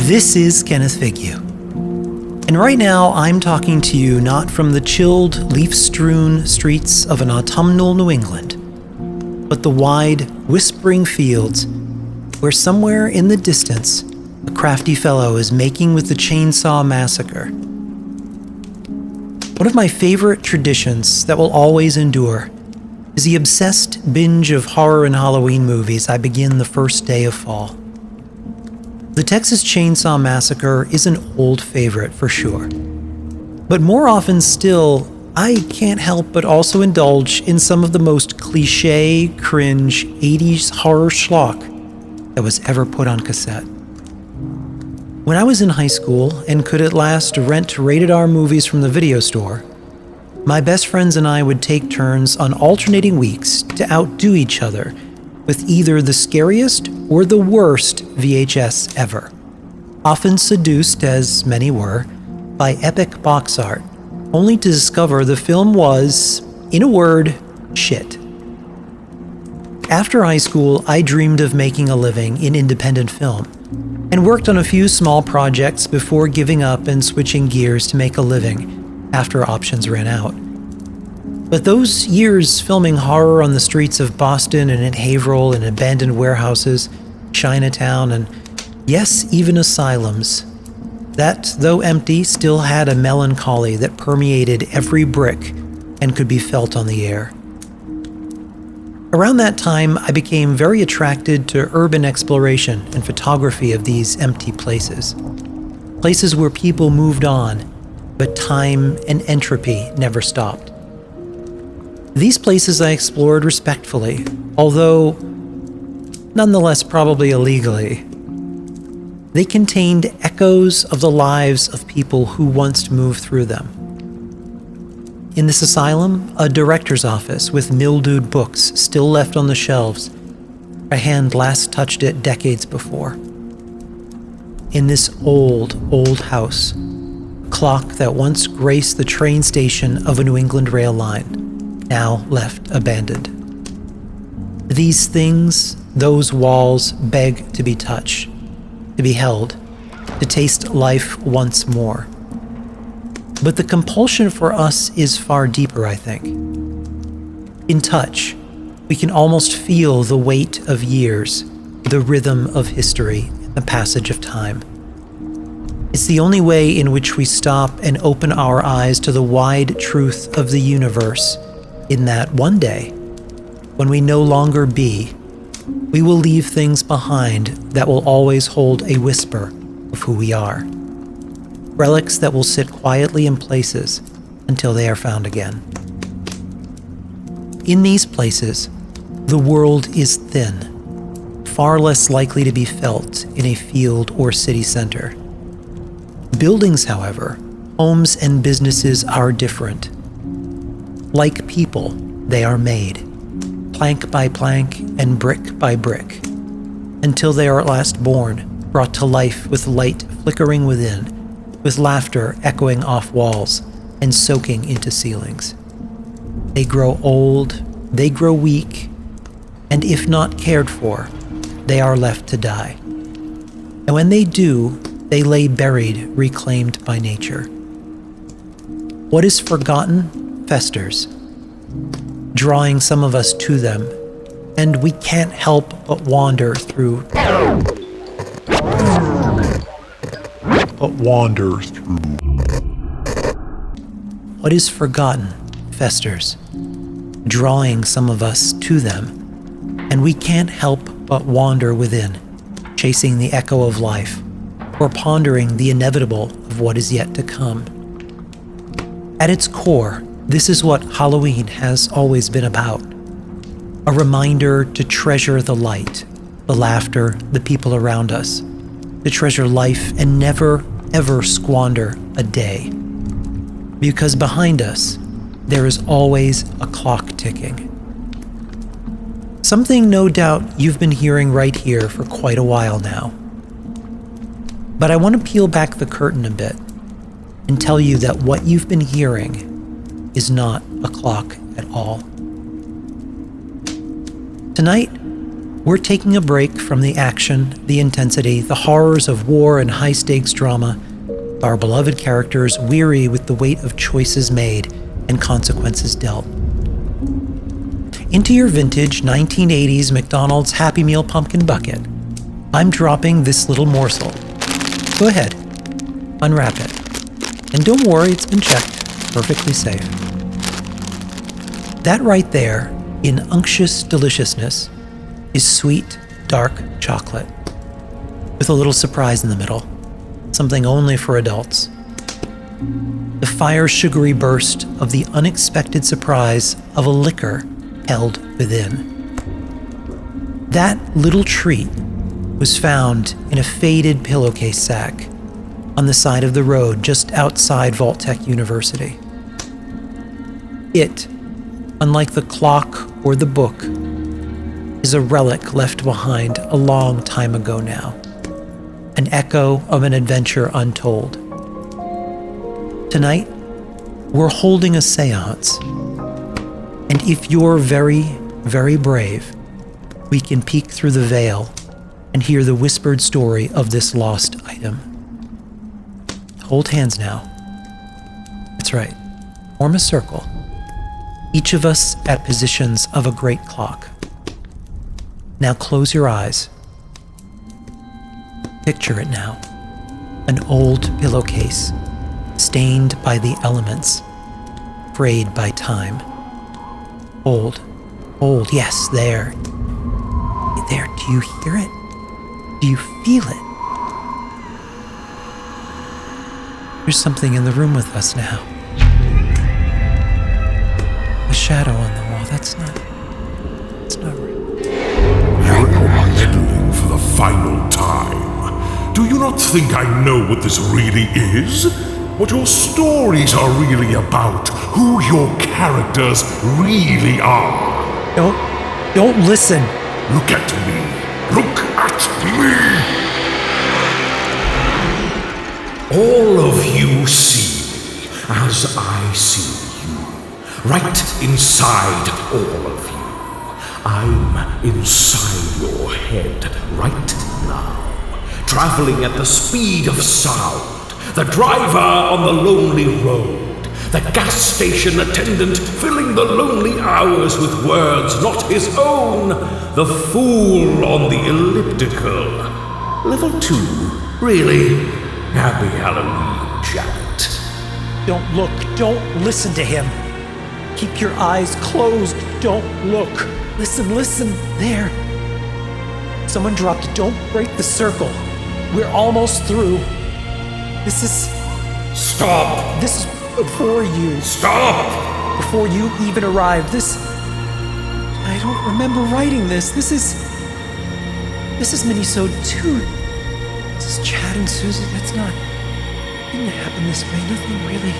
This is Kenneth Vigue. And right now, I'm talking to you not from the chilled, leaf-strewn streets of an autumnal New England, but the wide, whispering fields where somewhere in the distance, a crafty fellow is making with the chainsaw massacre. One of my favorite traditions that will always endure is the obsessed binge of horror and Halloween movies I begin the first day of fall. The Texas Chainsaw Massacre is an old favorite for sure. But more often still, I can't help but also indulge in some of the most cliché, cringe 80s horror schlock that was ever put on cassette. When I was in high school and could at last rent rated R movies from the video store, my best friends and I would take turns on alternating weeks to outdo each other with either the scariest or the worst VHS ever, often seduced, as many were, by epic box art, only to discover the film was, in a word, shit. After high school, I dreamed of making a living in independent film, and worked on a few small projects before giving up and switching gears to make a living after options ran out. But those years filming horror on the streets of Boston and in Haverhill and abandoned warehouses, Chinatown, and yes, even asylums, that, though empty, still had a melancholy that permeated every brick and could be felt on the air. Around that time, I became very attracted to urban exploration and photography of these empty places. Places where people moved on, but time and entropy never stopped. These places I explored respectfully, although nonetheless probably illegally. They contained echoes of the lives of people who once moved through them. In this asylum, a director's office with mildewed books still left on the shelves. A hand last touched it decades before. In this old house, a clock that once graced the train station of a New England rail line, now left abandoned. These things, those walls, beg to be touched, to be held, to taste life once more. But the compulsion for us is far deeper, I think. In touch, we can almost feel the weight of years, the rhythm of history, and the passage of time. It's the only way in which we stop and open our eyes to the wide truth of the universe, in that one day, when we no longer be, we will leave things behind that will always hold a whisper of who we are. Relics that will sit quietly in places until they are found again. In these places, the world is thin, far less likely to be felt in a field or city center. Buildings, however, homes and businesses are different. Like people, they are made, plank by plank and brick by brick, until they are at last born, brought to life with light flickering within, with laughter echoing off walls and soaking into ceilings. They grow old, they grow weak, and if not cared for, they are left to die. And when they do, they lay buried, reclaimed by nature. What is forgotten festers, drawing some of us to them, and we can't help but wander through. What is forgotten festers, drawing some of us to them, and we can't help but wander within, chasing the echo of life, or pondering the inevitable of what is yet to come. At its core, this is what Halloween has always been about. A reminder to treasure the light, the laughter, the people around us, to treasure life and never, ever squander a day. Because behind us, there is always a clock ticking. Something no doubt you've been hearing right here for quite a while now. But I want to peel back the curtain a bit and tell you that what you've been hearing is not a clock at all. Tonight, We're taking a break from the action, the intensity, the horrors of war and high-stakes drama. Our beloved characters weary with the weight of choices made and consequences dealt. Into your vintage 1980s McDonald's Happy Meal pumpkin bucket, I'm dropping this little morsel. Go ahead, unwrap it. And don't worry, it's been checked, perfectly safe. That right there, in unctuous deliciousness, is sweet, dark chocolate, with a little surprise in the middle, something only for adults. The fire-sugary burst of the unexpected surprise of a liquor held within. That little treat was found in a faded pillowcase sack on the side of the road just outside Vault-Tec University. It, unlike the clock or the book, is a relic left behind a long time ago now, an echo of an adventure untold. Tonight, we're holding a seance, and if you're very, very brave, we can peek through the veil and hear the whispered story of this lost item. Hold hands now. That's right. Form a circle. Each of us at positions of a great clock. Now close your eyes. Picture it now. An old pillowcase, stained by the elements, frayed by time. Hold, yes, there. There, do you hear it? Do you feel it? There's something in the room with us now. A shadow on the wall, that's not real. You're meddling for the final time. Do you not think I know what this really is? What your stories are really about? Who your characters really are? Don't listen. Look at me. Look at me! All of you see me as I see you. Right inside all of you. I'm inside your head right now, traveling at the speed of sound. The driver on the lonely road, the gas station attendant filling the lonely hours with words not his own, the fool on the elliptical. Level 2, really? Happy Halloween, Janet. Don't look, don't listen to him. Keep your eyes closed, don't look. Listen, there. Someone dropped it, don't break the circle. We're almost through. This is... Stop! This is before you. Stop! Before you even arrived. I don't remember writing this. This is Minisode 2. This is Chad and Susie. It didn't happen this way. Nothing really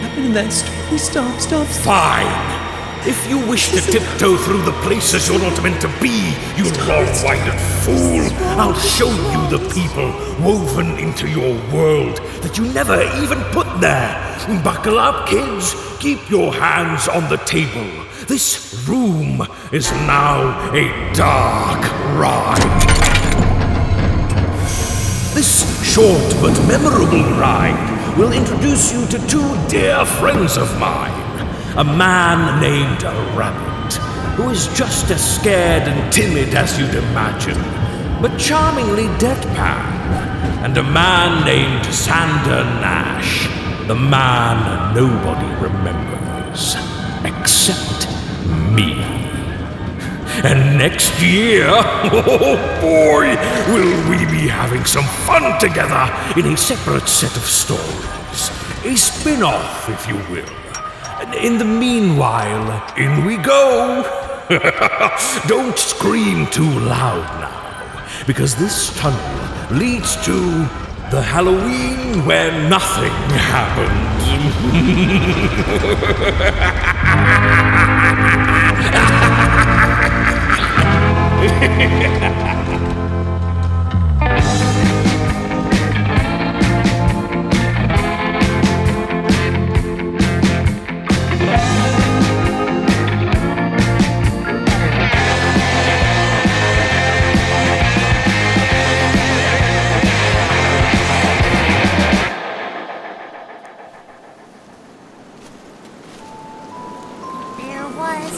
happened in that story. Stop. Fine. If you wish to tiptoe through the places you're not meant to be, you long-winded fool, I'll show you the people woven into your world that you never even put there. Buckle up, kids. Keep your hands on the table. This room is now a dark ride. This short but memorable ride will introduce you to two dear friends of mine. A man named Rabbit, who is just as scared and timid as you'd imagine, but charmingly deadpan. And a man named Sander Nash, the man nobody remembers, except me. And next year, oh boy, will we be having some fun together in a separate set of stories. A spin-off, if you will. In the meanwhile, in we go! Don't scream too loud now, because this tunnel leads to the Halloween where nothing happens.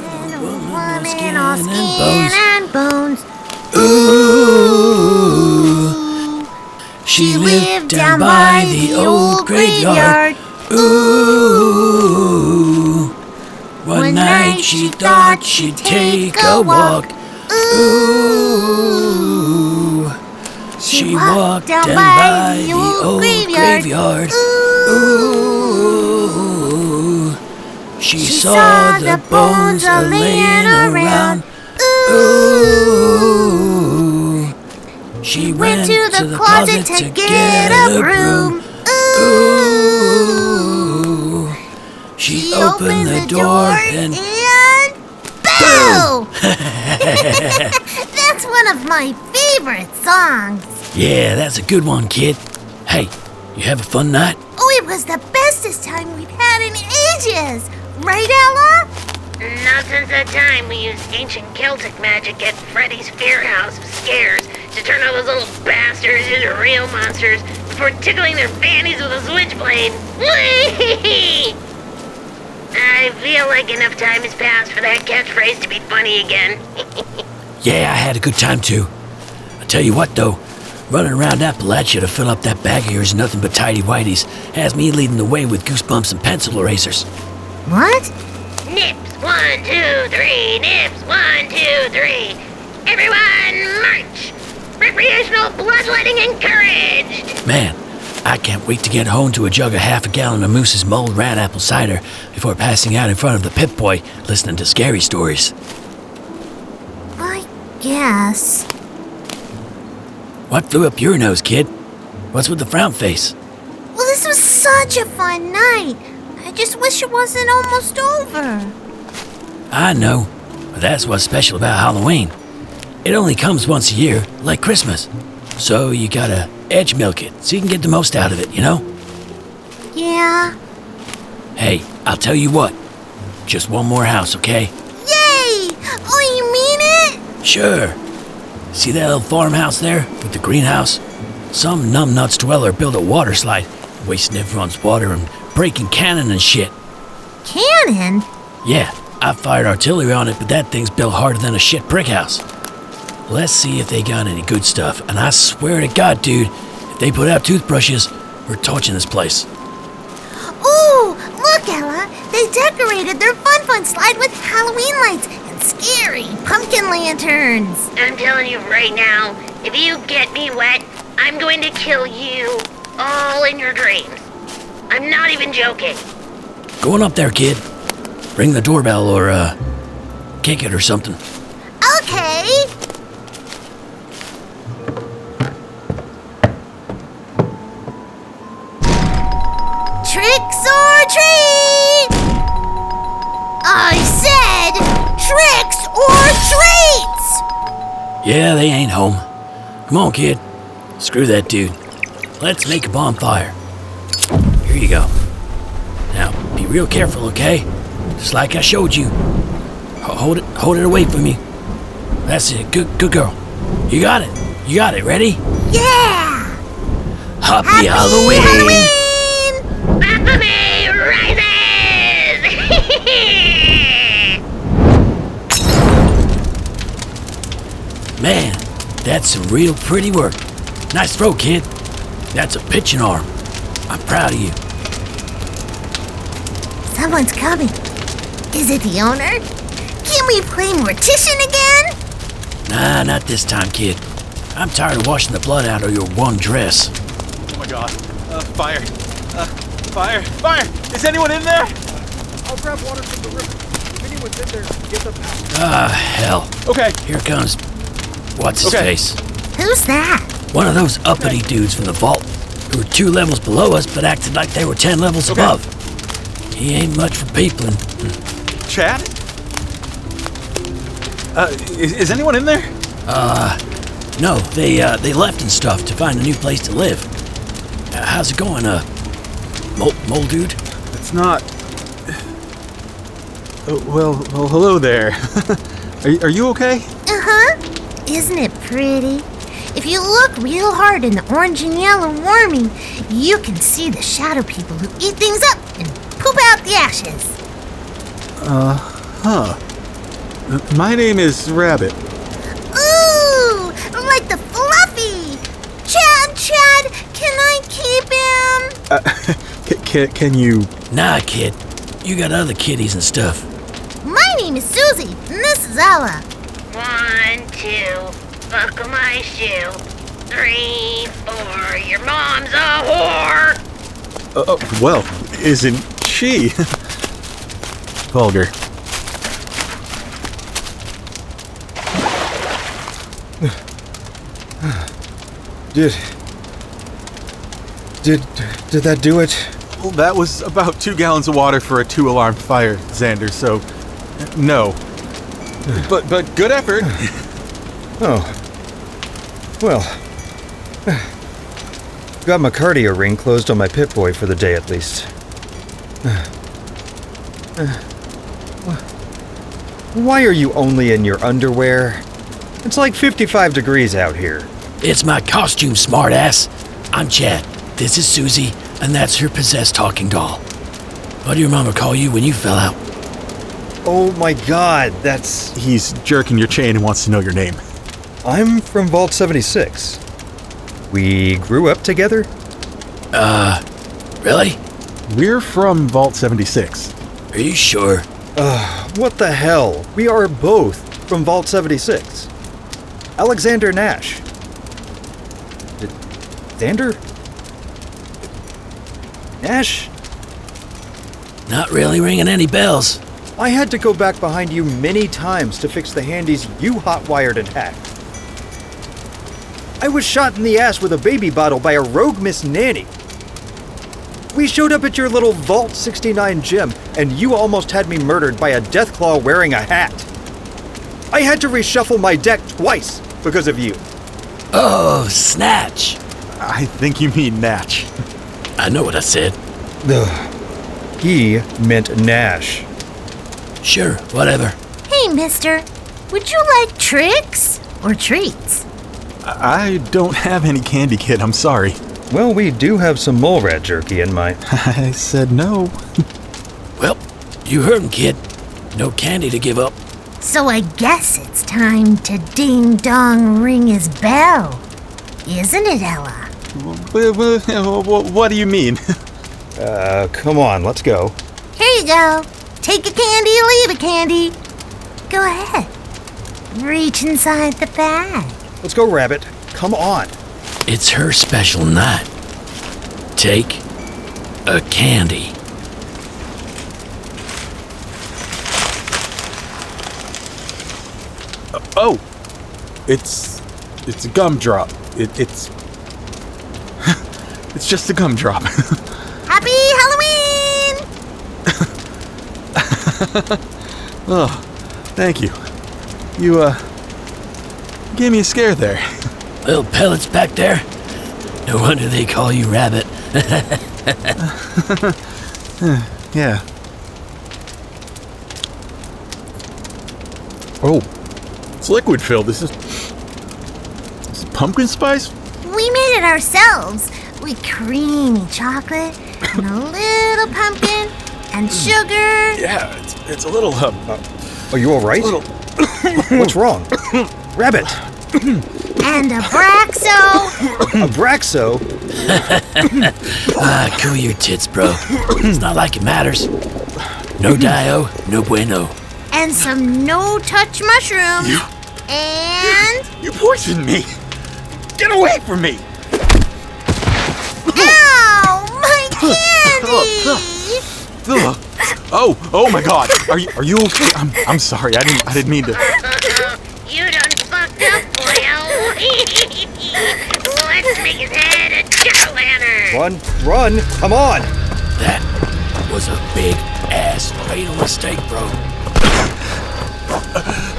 Woman, all skin and bones. Ooh, she lived down by the old graveyard. Ooh, one night she thought she'd take a walk. Ooh, she walked down by the old graveyard. Ooh, she saw the bones a-laying around. Ooh, she went to the closet to get a broom. Ooh, she opened the door and boom! That's one of my favorite songs. Yeah, that's a good one, kid. Hey, you have a fun night? Oh, it was the bestest time we've had in ages. Right, Ella? Not since that time we used ancient Celtic magic at Freddy's Fear House of Scares to turn all those little bastards into real monsters before tickling their fannies with a switchblade. Whee! I feel like enough time has passed for that catchphrase to be funny again. Yeah, I had a good time too. I tell you what though, running around Appalachia to fill up that bag of yours nothing but tidy whities has me leading the way with goosebumps and pencil erasers. What? Nips, 1, 2, 3, nips, 1, 2, 3. Everyone march! Recreational bloodletting encouraged! Man, I can't wait to get home to a jug of half a gallon of Moose's mulled rat apple cider before passing out in front of the Pip-Boy listening to scary stories. I guess. What flew up your nose, kid? What's with the frown face? Well, this was such a fun night. I just wish it wasn't almost over. I know, but that's what's special about Halloween. It only comes once a year, like Christmas. So you gotta edge milk it so you can get the most out of it, you know? Yeah. Hey, I'll tell you what. Just one more house, okay? Yay! Oh, you mean it? Sure. See that little farmhouse there with the greenhouse? Some numbnuts dweller built a water slide, wasting everyone's water and breaking cannon and shit. Cannon? Yeah, I fired artillery on it, but that thing's built harder than a shit brick house. Let's see if they got any good stuff, and I swear to God, dude, if they put out toothbrushes, we're torching this place. Ooh, look, Ella. They decorated their fun slide with Halloween lights and scary pumpkin lanterns. I'm telling you right now, if you get me wet, I'm going to kill you all in your dreams. I'm not even joking. Going up there, kid. Ring the doorbell or, kick it or something. Okay. Tricks or treat! I said tricks or treats! Yeah, they ain't home. Come on, kid. Screw that dude. Let's make a bonfire. Here you go. Now, be real careful, okay? Just like I showed you. Hold it away from me. That's it. Good girl. You got it. Ready? Yeah! Happy Halloween! Baphomet rises! Man, that's some real pretty work. Nice throw, kid. That's a pitching arm. I'm proud of you. Someone's coming. Is it the owner? Can we play Mortician again? Nah, not this time, kid. I'm tired of washing the blood out of your one dress. Oh my god. Fire. Fire! Is anyone in there? I'll grab water from the river. If anyone's in there, get them out. Ah, hell. Okay. Here comes... What's his face? Who's that? One of those uppity dudes from the vault who were 2 levels below us but acted like they were 10 levels above. He ain't much for peopling. Chad? Is anyone in there? No, they left and stuff to find a new place to live. How's it going, mole dude? It's not... well, hello there. Are you okay? Uh-huh. Isn't it pretty? If you look real hard in the orange and yellow warming, you can see the shadow people who eat things up and poop out the ashes. My name is Rabbit. Ooh, like the fluffy. Chad, can I keep him? Can you... Nah, kid. You got other kitties and stuff. My name is Susie, and this is Ella. 1, 2, buckle my shoe. 3, 4, your mom's a whore. Well, isn't she? Vulgar. Did that do it? Well, that was about 2 gallons of water for a 2-alarm fire, Xander, so no. But good effort. Oh. Well. Got my cardio ring closed on my Pip-Boy for the day at least. Why are you only in your underwear? It's like 55 degrees out here. It's my costume, smartass. I'm Chad. This is Susie, and that's her possessed talking doll. What did your mama call you when you fell out? Oh my god, that's... He's jerking your chain and wants to know your name. I'm from Vault 76. We grew up together? Really? We're from Vault 76. Are you sure? What the hell? We are both from Vault 76. Alexander Nash. Xander? Nash? Not really ringing any bells. I had to go back behind you many times to fix the handies you hotwired and hacked. I was shot in the ass with a baby bottle by a rogue Miss Nanny. We showed up at your little Vault 69 gym, and you almost had me murdered by a Deathclaw wearing a hat. I had to reshuffle my deck twice because of you. Oh, snatch. I think you mean Natch. I know what I said. He meant Nash. Sure, whatever. Hey, mister, would you like tricks or treats? I don't have any candy, kid. I'm sorry. Well, we do have some mole rat jerky in my... I said no. Well, you heard him, kid. No candy to give up. So I guess it's time to ding-dong ring his bell. Isn't it, Ella? What do you mean? Come on, let's go. Here you go. Take a candy, leave a candy. Go ahead. Reach inside the bag. Let's go, Rabbit. Come on. It's her special night. Take a candy. Oh, it's a gumdrop. It's it's just a gumdrop. Happy Halloween! Oh, thank you. You gave me a scare there. Little pellets back there. No wonder they call you Rabbit. Yeah. Oh, it's liquid filled. This is pumpkin spice? We made it ourselves with creamy chocolate and a little pumpkin and sugar. Yeah, it's a little Are you all right? What's wrong? Rabbit! And a Braxo. A Braxo? Cool your tits, bro. It's not like it matters. No Dio, no bueno. And some no-touch mushrooms. And... You poisoned me! Get away from me! Ow! My candy! Oh my God! Are you okay? I'm sorry. I didn't mean to. You done fucked up, boyo. Let's make his head a jack-o'-lantern. Run! Come on! That was a big ass fatal mistake, bro.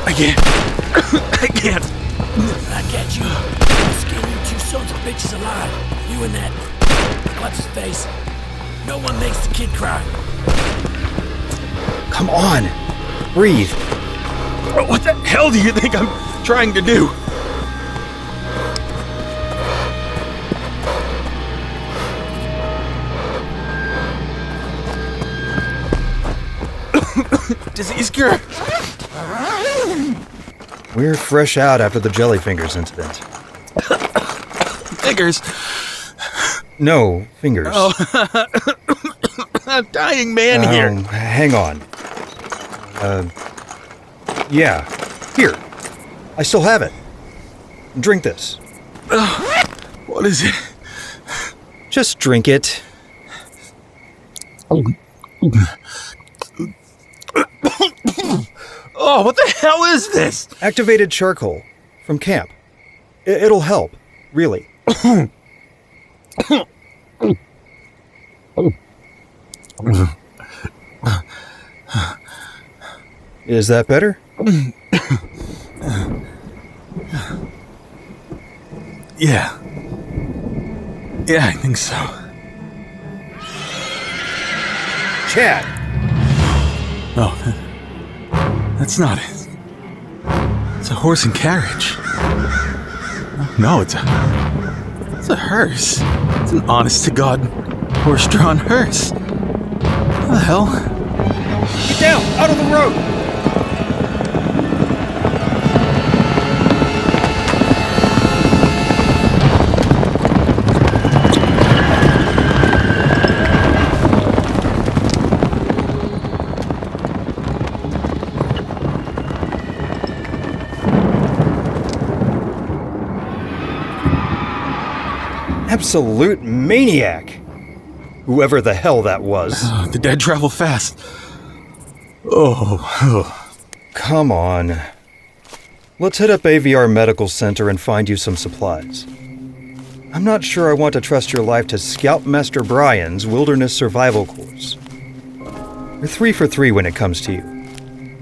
I can't. I get you. I'll skin you 2 sons of bitches alive. You and that. What's his face? No one makes the kid cry. Come on! Breathe. What the hell do you think I'm trying to do? Disease cure. We're fresh out after the Jellyfingers incident. Fingers. No, fingers. Oh, a dying man here. Hang on. Yeah. Here. I still have it. Drink this. What is it? Just drink it. Oh, what the hell is this? Activated charcoal from camp. It'll help, really. Is that better? Yeah. Yeah, I think so. Chad! Oh, that's not it. It's a horse and carriage. No, it's a hearse. It's an honest-to-God horse-drawn hearse. What the hell? Get down! Out of the road! Absolute maniac! Whoever the hell that was. The dead travel fast. Oh. Come on. Let's hit up AVR Medical Center and find you some supplies. I'm not sure I want to trust your life to Scoutmaster Brian's Wilderness Survival Course. You're 3 for 3 when it comes to you.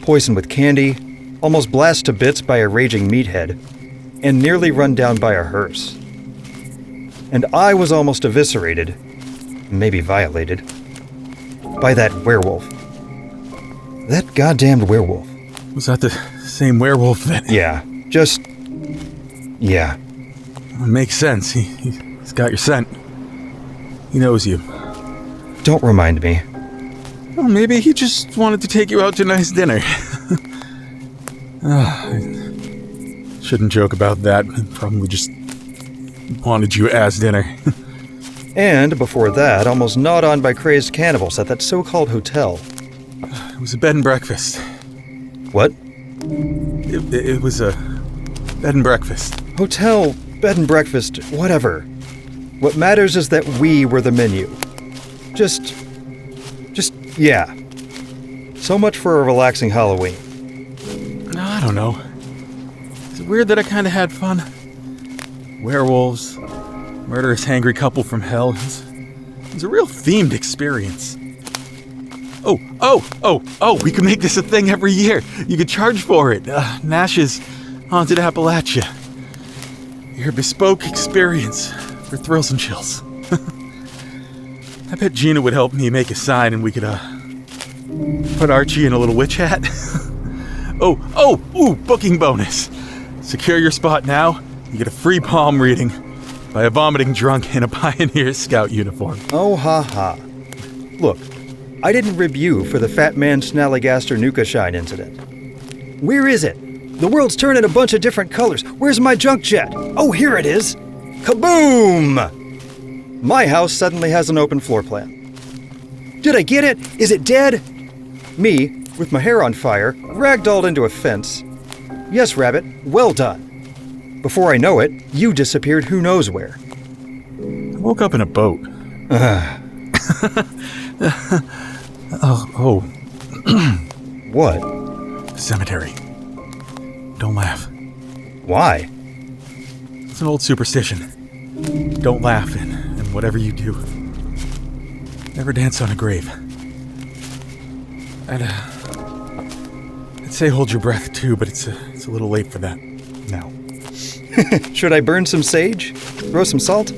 Poisoned with candy, almost blasted to bits by a raging meathead, and nearly run down by a hearse. And I was almost eviscerated, maybe violated, by that werewolf. That goddamned werewolf. Was that the same werewolf that... Yeah. It makes sense. He's got your scent. He knows you. Don't remind me. Well, maybe he just wanted to take you out to a nice dinner. I shouldn't joke about that. He probably just wanted you as dinner. And before that, almost gnawed on by crazed cannibals at that so-called hotel. It was a bed and breakfast. What? It was a bed and breakfast. Hotel, bed and breakfast, whatever. What matters is that we were the menu. Yeah. So much for a relaxing Halloween. I don't know. Is it weird that I kind of had fun? Werewolves, murderous hangry couple from hell. It was a real themed experience. Oh, we could make this a thing every year. You could charge for it. Nash's Haunted Appalachia. Your bespoke experience for thrills and chills. I bet Gina would help me make a sign and we could, put Archie in a little witch hat. Booking bonus. Secure your spot now. You get a free palm reading by a vomiting drunk in a Pioneer Scout uniform. Oh, ha ha. Look, I didn't rib you for the Fat Man Snallygaster Nuka Shine incident. Where is it? The world's turning a bunch of different colors. Where's my junk jet? Oh, here it is. Kaboom! My house suddenly has an open floor plan. Did I get it? Is it dead? Me, with my hair on fire, ragdolled into a fence. Yes, Rabbit, well done. Before I know it, you disappeared who knows where. I woke up in a boat. What? Cemetery. Don't laugh. Why? It's an old superstition. Don't laugh in whatever you do. Never dance on a grave. I'd say hold your breath too, but it's a little late for that now. Should I burn some sage? Throw some salt?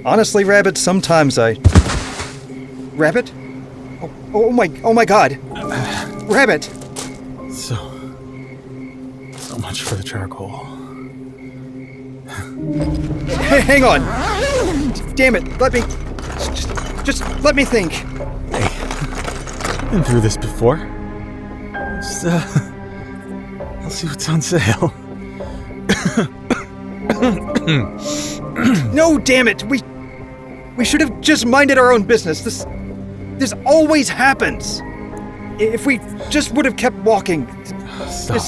Honestly, Rabbit, sometimes I... Rabbit? Oh my god! Rabbit! So much for the charcoal. Hey, hang on! Damn it, let me... Just let me think. Hey, been through this before. Just, I'll see what's on sale. No, damn it! We should have just minded our own business. This always happens. If we just would have kept walking. Stop.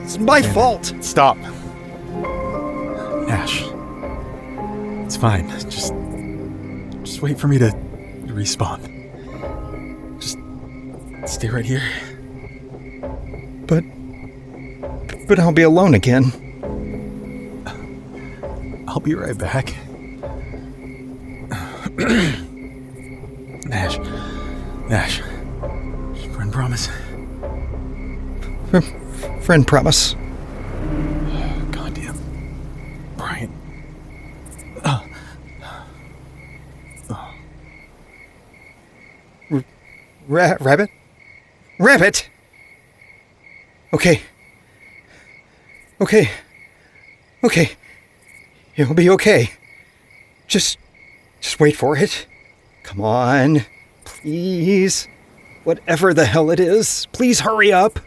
It's my fault. Stop. Ash. It's fine. Just wait for me to respawn. Just stay right here. But I'll be alone again. I'll be right back. Nash. Friend promise. Friend promise. Goddamn. Brian. Rabbit? Rabbit! Okay. It'll be okay. Just wait for it. Come on. Please. Whatever the hell it is, please hurry up.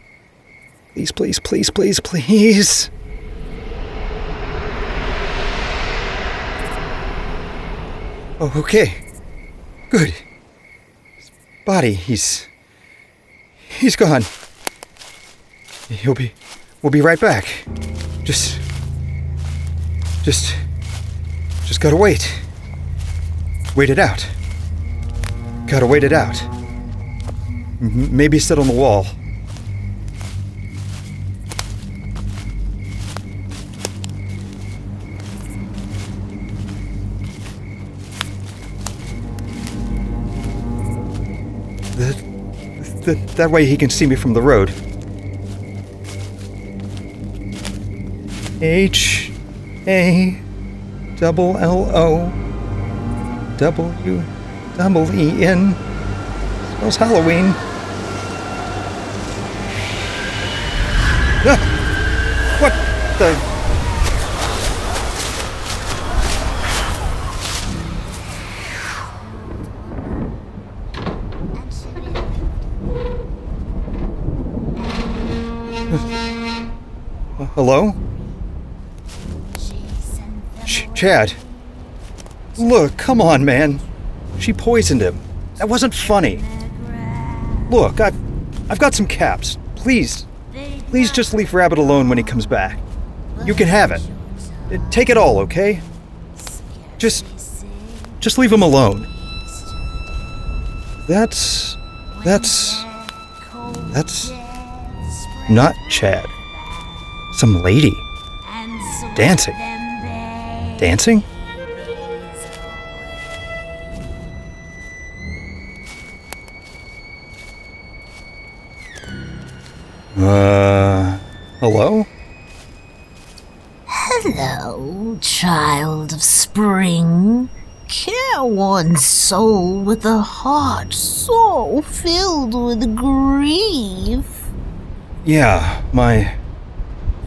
Please. Oh, okay. Good. His body, he's gone. We'll be right back. Just gotta wait. Wait it out. Gotta wait it out. Maybe sit on the wall. That way he can see me from the road. HALLOWEEN. Spells Halloween. What the... Hello? Chad. Look, come on, man. She poisoned him. That wasn't funny. Look, I've got some caps. Please just leave Rabbit alone when he comes back. You can have it. Take it all, okay? Just leave him alone. That's not Chad. Some lady. Dancing. Dancing? Hello? Hello, child of spring. Careworn soul with a heart so filled with grief. Yeah, my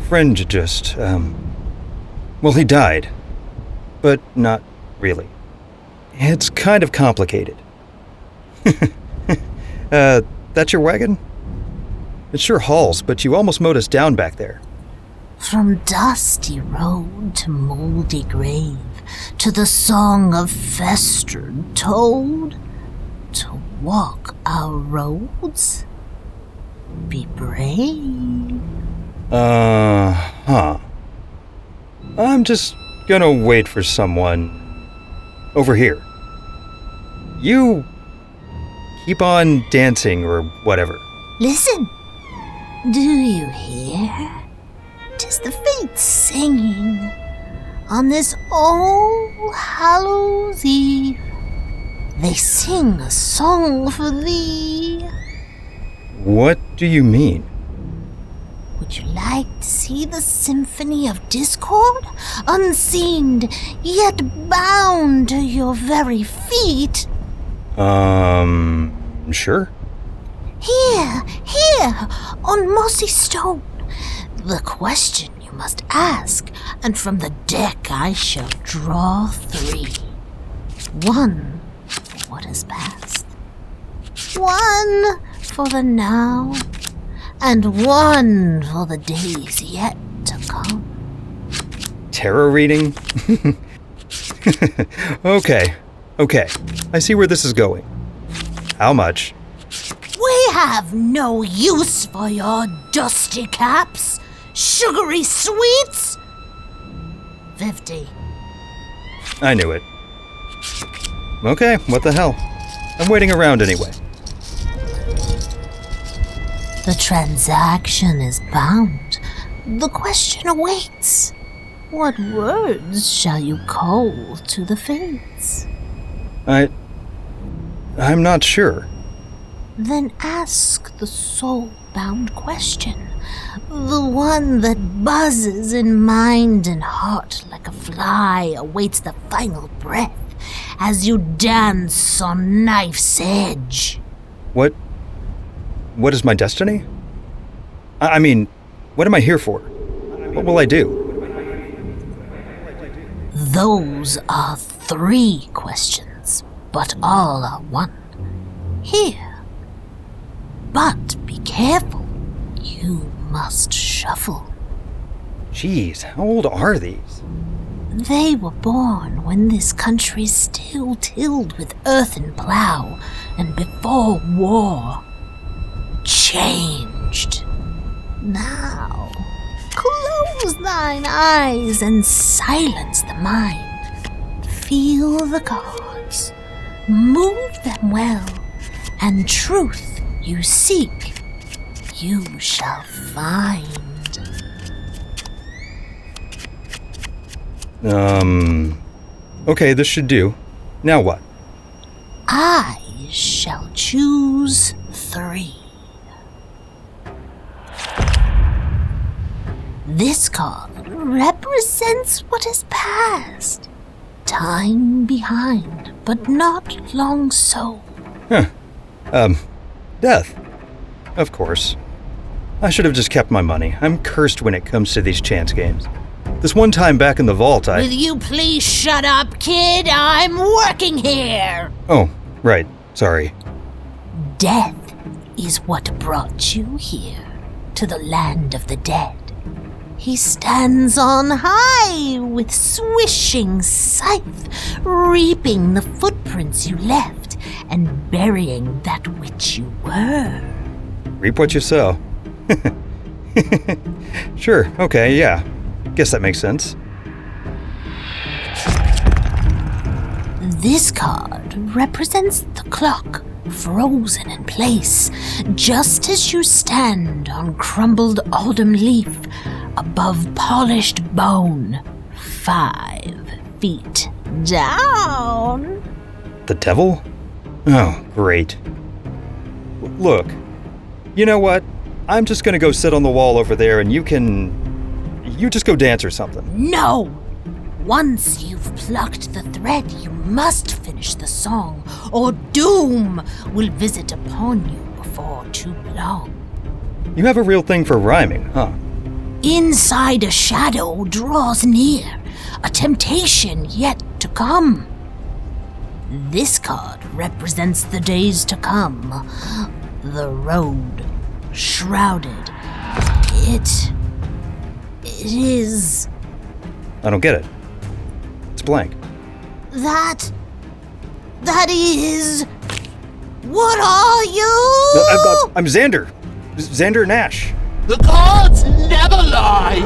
friend just, well, he died. But not really. It's kind of complicated. That's your wagon? It sure hauls, but you almost mowed us down back there. From dusty road to moldy grave, to the song of festered toad, to walk our roads, be brave. I'm just gonna wait for someone over here. You keep on dancing or whatever. Listen, do you hear? 'Tis the fates singing on this All Hallows Eve. They sing a song for thee. What do you mean? Would you like to see the symphony of discord? Unseen, yet bound to your very feet. Sure. Here, on mossy stone. The question you must ask, and from the deck I shall draw 3. 1 for what has passed. 1 for the now, and one for the days yet to come. Tarot reading? Okay. I see where this is going. How much? We have no use for your dusty caps, sugary sweets. 50. I knew it. Okay, what the hell? I'm waiting around anyway. The transaction is bound. The question awaits. What words shall you call to the fates? I'm not sure. Then ask the soul-bound question, the one that buzzes in mind and heart like a fly awaits the final breath as you dance on knife's edge. What is my destiny? I mean, what am I here for? What will I do? Those are 3 questions, but all are one. Here. But be careful. You must shuffle. Jeez, how old are these? They were born when this country still tilled with earthen plow, and before war. Changed. Now, close thine eyes and silence the mind. Feel the gods. Move them well, and truth you seek, you shall find. Okay, this should do. Now what? I shall choose 3. This card represents what is past. Time behind, but not long so. Death. Of course. I should have just kept my money. I'm cursed when it comes to these chance games. This one time back in the vault, Will you please shut up, kid? I'm working here! Oh, right. Sorry. Death is what brought you here, to the land of the dead. He stands on high with swishing scythe, reaping the footprints you left and burying that which you were. Reap what you sow. Sure, okay, yeah. Guess that makes sense. This card represents the clock, frozen in place, just as you stand on crumbled autumn leaf above polished bone, 5 feet down. The devil? Oh, great. Look, you know what? I'm just gonna go sit on the wall over there and you just go dance or something. No! Once you've plucked the thread, you must finish the song, or doom will visit upon you before too long. You have a real thing for rhyming, huh? Inside a shadow draws near, a temptation yet to come. This card represents the days to come, the road shrouded. It is... I don't get it. It's blank. That is... What are you? I'm Xander. Xander Nash. The gods never lie,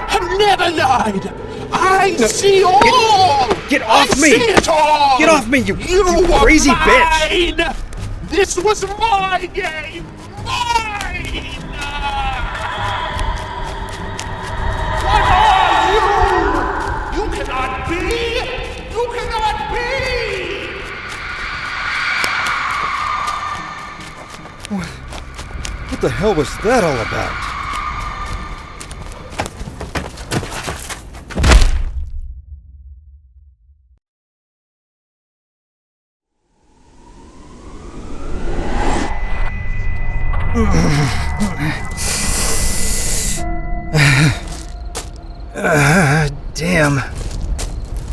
have never lied. I see all. Get off I me! See it all. Get off me, you were crazy mine. bitch! This was my game, mine. What are you? You cannot be. You cannot be. What the hell was that all about?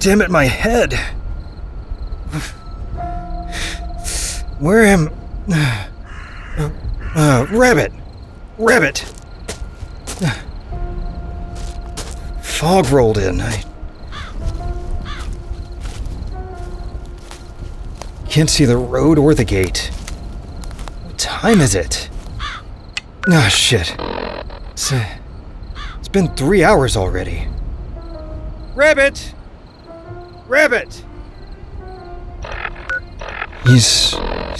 Damn it, my head. Where am... Rabbit! Rabbit! Fog rolled in. I can't see the road or the gate. What time is it? Ah, shit. It's been 3 hours already. Rabbit! Rabbit! He's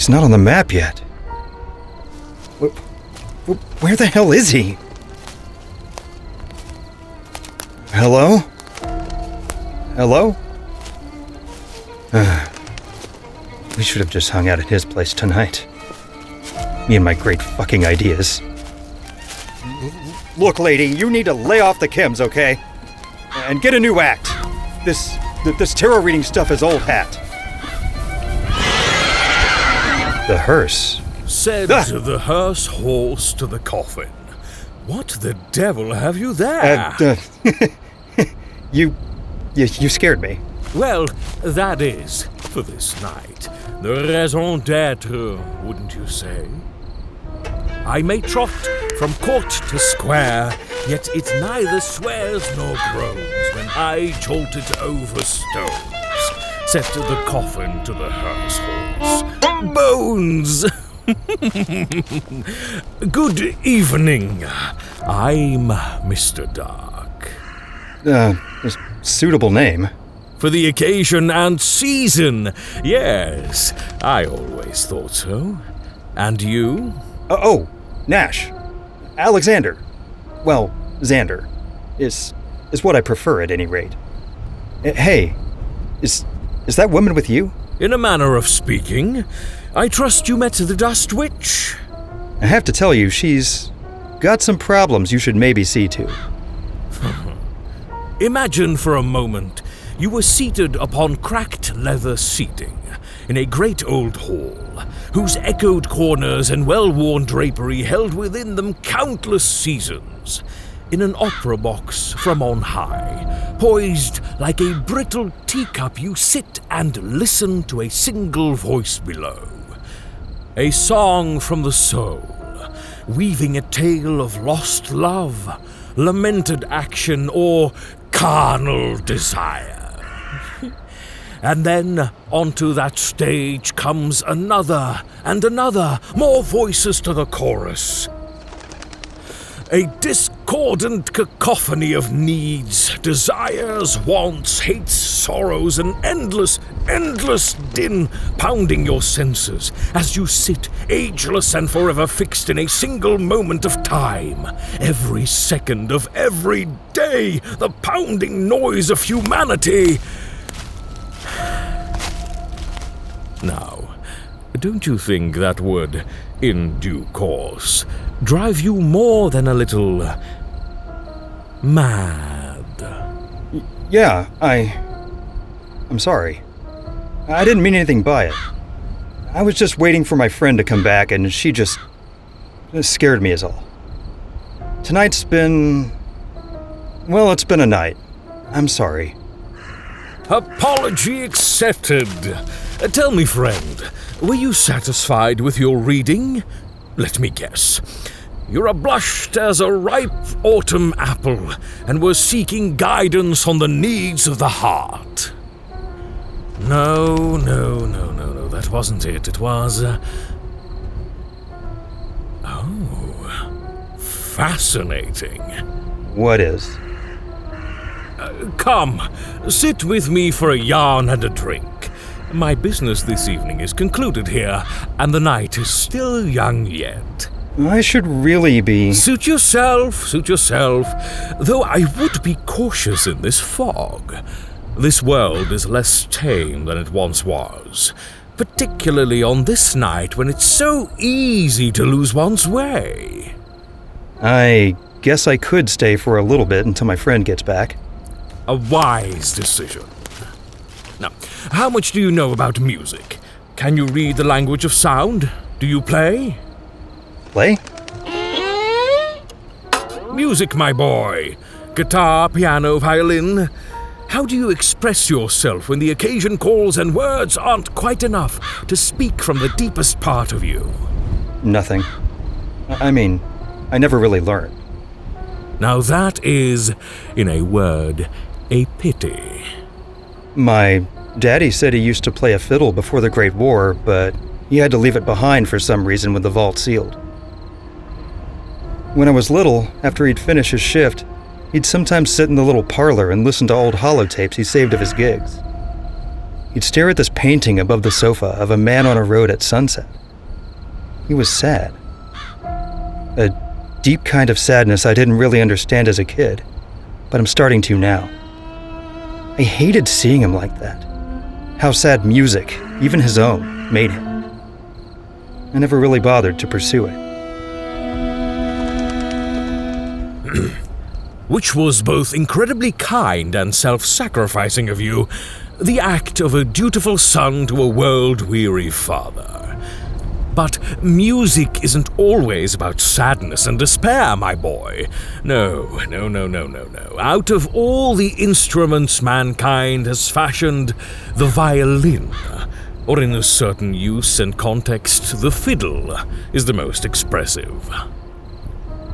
not on the map yet. Where the hell is he? Hello? Hello? We should have just hung out at his place tonight. Me and my great fucking ideas. Look, lady, you need to lay off the chems, okay? And get a new act. This tarot reading stuff is old hat. The hearse. Said the hearse horse to the coffin. What the devil have you there? You scared me. Well, that is, for this night, the raison d'etre, wouldn't you say? I may trot from court to square, yet it neither swears nor groans when I jolted over stones, set the coffin to the hearse horse. Bones! Good evening. I'm Mr. Dark. A suitable name. For the occasion and season, yes, I always thought so. And you? Oh, Nash. Alexander. Well, Xander. Is what I prefer at any rate. Hey, is that woman with you? In a manner of speaking. I trust you met the Dust Witch? I have to tell you, she's got some problems you should maybe see to. Imagine for a moment you were seated upon cracked leather seating in a great old hall, whose echoed corners and well-worn drapery held within them countless seasons. In an opera box from on high, poised like a brittle teacup, you sit and listen to a single voice below. A song from the soul, weaving a tale of lost love, lamented action, or carnal desire. And then onto that stage comes another and another, more voices to the chorus. A discordant cacophony of needs, desires, wants, hates, sorrows, and endless din pounding your senses as you sit ageless and forever fixed in a single moment of time. Every second of every day, the pounding noise of humanity. Now, don't you think that would, in due course, drive you more than a little mad? Yeah, I'm sorry. I didn't mean anything by it. I was just waiting for my friend to come back, and she just scared me is all. Tonight's been... well, it's been a night. I'm sorry. Apology accepted. Tell me, friend, were you satisfied with your reading? Let me guess. You're blushed as a ripe autumn apple and were seeking guidance on the needs of the heart. No, that wasn't it. It was... oh, fascinating. What is? Come, sit with me for a yarn and a drink. My business this evening is concluded here, and the night is still young yet. I should really be... Suit yourself, though I would be cautious in this fog. This world is less tame than it once was, particularly on this night when it's so easy to lose one's way. I guess I could stay for a little bit until my friend gets back. A wise decision. Now, how much do you know about music? Can you read the language of sound? Do you play? Play? Music, my boy. Guitar, piano, violin. How do you express yourself when the occasion calls and words aren't quite enough to speak from the deepest part of you? Nothing. I mean, I never really learned. Now that is, in a word, a pity. My daddy said he used to play a fiddle before the Great War, but he had to leave it behind for some reason when the vault sealed. When I was little, after he'd finish his shift, he'd sometimes sit in the little parlor and listen to old holotapes he saved of his gigs. He'd stare at this painting above the sofa of a man on a road at sunset. He was sad. A deep kind of sadness I didn't really understand as a kid, but I'm starting to now. I hated seeing him like that. How sad music, even his own, made him. I never really bothered to pursue it. Which was both incredibly kind and self-sacrificing of you, the act of a dutiful son to a world-weary father. But music isn't always about sadness and despair, my boy. No. Out of all the instruments mankind has fashioned, the violin, or in a certain use and context, the fiddle, is the most expressive.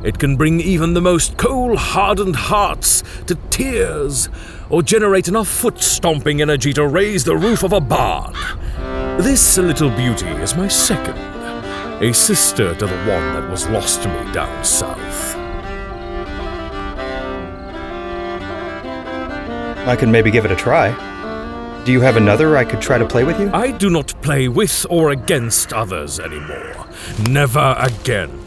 It can bring even the most coal-hardened hearts to tears, or generate enough foot-stomping energy to raise the roof of a barn. This little beauty is my second, a sister to the one that was lost to me down south. I can maybe give it a try. Do you have another I could try to play with you? I do not play with or against others anymore. Never again.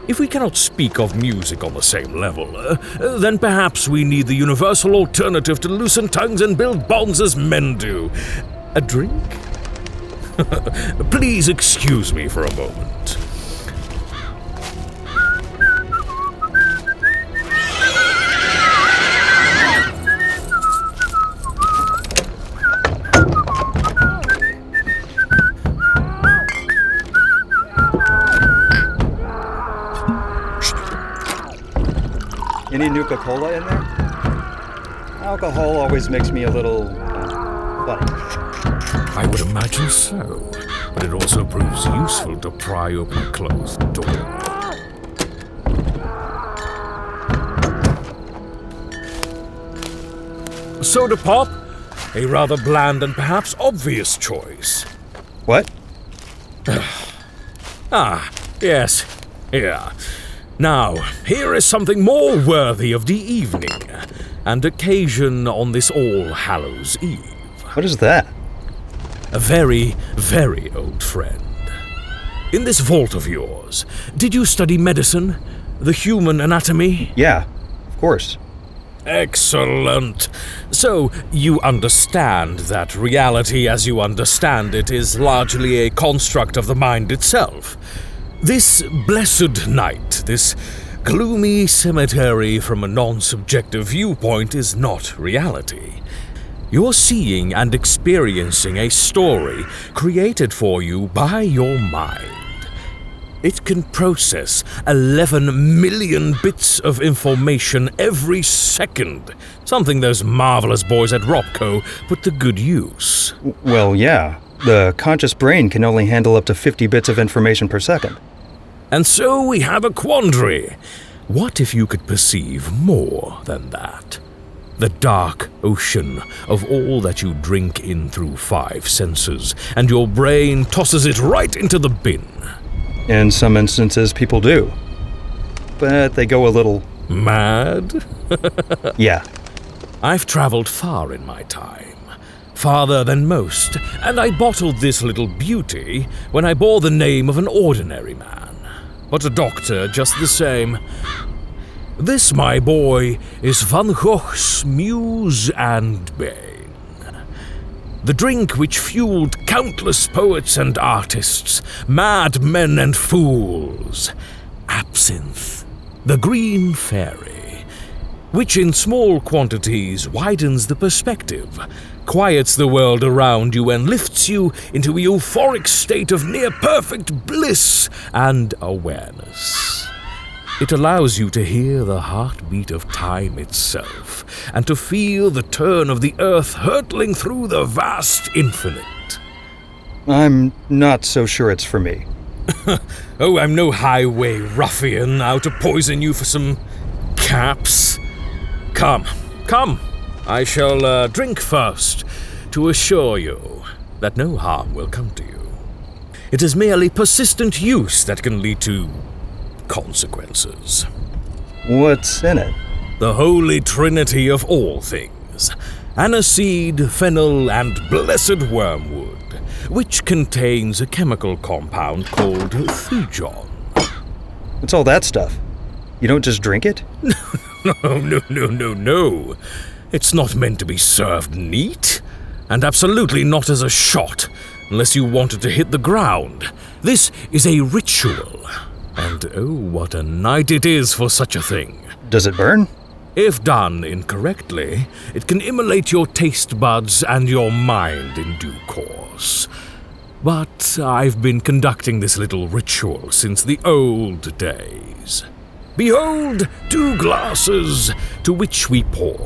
If we cannot speak of music on the same level, then perhaps we need the universal alternative to loosen tongues and build bonds as men do. A drink? Please excuse me for a moment. Any Nuka-Cola in there? Alcohol always makes me a little funny. I would imagine so, but it also proves useful to pry open a closed door. Soda pop? A rather bland and perhaps obvious choice. What? Yes. Here. Now, here is something more worthy of the evening and occasion on this All Hallows Eve. What is that? A very, very old friend. In this vault of yours, did you study medicine? The human anatomy? Yeah, of course. Excellent. So, you understand that reality as you understand it is largely a construct of the mind itself. This blessed night, this gloomy cemetery from a non-subjective viewpoint is not reality. You're seeing and experiencing a story created for you by your mind. It can process 11 million bits of information every second, something those marvelous boys at Ropco put to good use. Well, yeah. The conscious brain can only handle up to 50 bits of information per second. And so we have a quandary. What if you could perceive more than that? The dark ocean of all that you drink in through 5 senses, and your brain tosses it right into the bin. In some instances, people do. But they go a little... mad? Yeah. I've traveled far in my time. Farther than most, and I bottled this little beauty when I bore the name of an ordinary man. But a doctor just the same. This, my boy, is Van Gogh's muse and bane. The drink which fueled countless poets and artists, madmen and fools. Absinthe, the green fairy, which in small quantities widens the perspective, quiets the world around you and lifts you into a euphoric state of near-perfect bliss and awareness. It allows you to hear the heartbeat of time itself, and to feel the turn of the earth hurtling through the vast infinite. I'm not so sure it's for me. Oh, I'm no highway ruffian out to poison you for some caps. Come. I shall drink first to assure you that no harm will come to you. It is merely persistent use that can lead to consequences. What's in it? The holy trinity of all things. Aniseed, fennel, and blessed wormwood, which contains a chemical compound called thujon. What's all that stuff? You don't just drink it? No. It's not meant to be served neat, and absolutely not as a shot, unless you want it to hit the ground. This is a ritual, and oh, what a night it is for such a thing. Does it burn? If done incorrectly, it can immolate your taste buds and your mind in due course. But I've been conducting this little ritual since the old days. Behold 2 glasses to which we pour.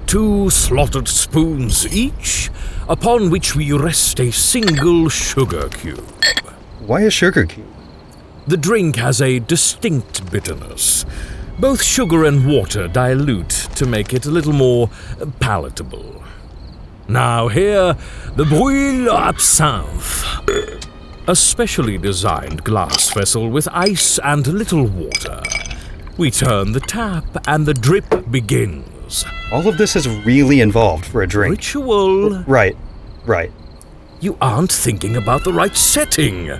2 slotted spoons each, upon which we rest a single sugar cube. Why a sugar cube? The drink has a distinct bitterness. Both sugar and water dilute to make it a little more palatable. Now here, the Brûle Absinthe. A specially designed glass vessel with ice and little water. We turn the tap and the drip begins. All of this is really involved for a drink. Ritual. Right. You aren't thinking about the right setting.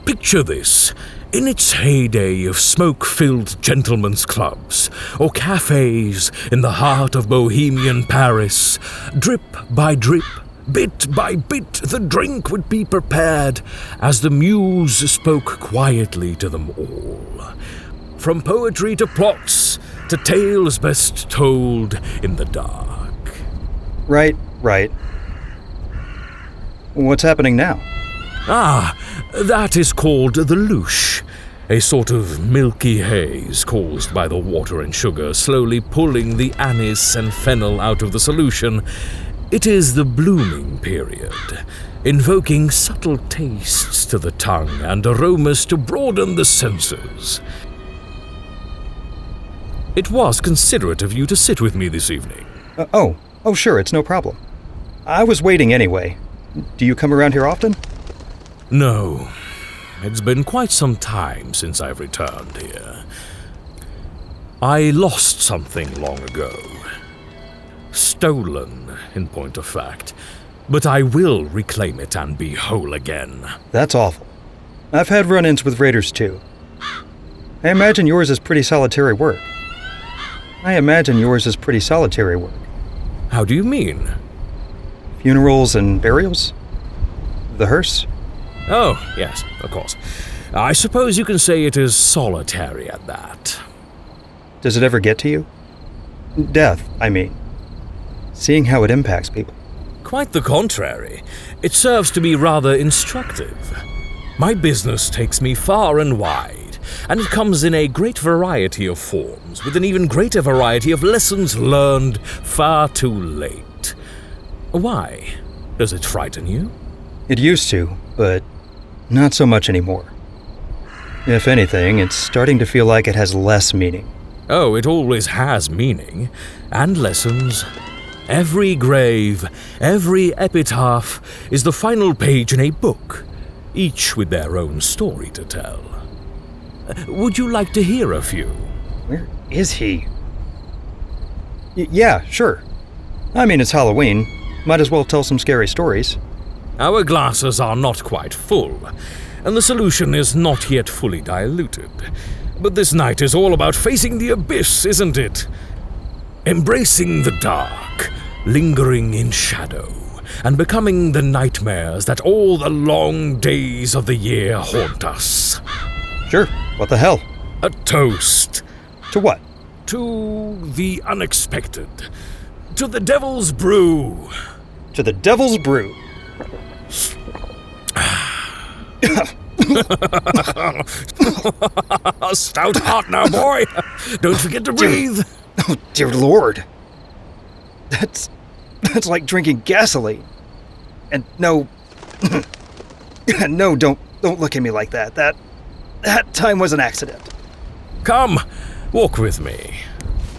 Picture this. In its heyday of smoke-filled gentlemen's clubs, or cafes in the heart of bohemian Paris, drip by drip, bit by bit, the drink would be prepared as the muse spoke quietly to them all. From poetry to plots, to tales best told in the dark. Right. What's happening now? That is called the louche, a sort of milky haze caused by the water and sugar slowly pulling the anise and fennel out of the solution. It is the blooming period, invoking subtle tastes to the tongue and aromas to broaden the senses. It was considerate of you to sit with me this evening. Oh, sure, it's no problem. I was waiting anyway. Do you come around here often? No. It's been quite some time since I've returned here. I lost something long ago. Stolen, in point of fact. But I will reclaim it and be whole again. That's awful. I've had run-ins with raiders too. I imagine yours is pretty solitary work. How do you mean? Funerals and burials? The hearse? Oh, yes, of course. I suppose you can say it is solitary at that. Does it ever get to you? Death, I mean. Seeing how it impacts people. Quite the contrary. It serves to be rather instructive. My business takes me far and wide, and it comes in a great variety of forms, with an even greater variety of lessons learned far too late. Why? Does it frighten you? It used to, but not so much anymore. If anything, it's starting to feel like it has less meaning. Oh, it always has meaning, and lessons. Every grave, every epitaph is the final page in a book, each with their own story to tell. Would you like to hear a few? Where is he? Yeah, sure. I mean, it's Halloween. Might as well tell some scary stories. Our glasses are not quite full, and the solution is not yet fully diluted. But this night is all about facing the abyss, isn't it? Embracing the dark, lingering in shadow, and becoming the nightmares that all the long days of the year haunt us. Sure, what the hell? A toast. To what? To the unexpected. To the devil's brew. To the devil's brew. Stout heart now, boy. Don't forget to breathe. Oh, dear Lord. That's like drinking gasoline. And no, No, don't look at me like that. That time was an accident. Come, walk with me.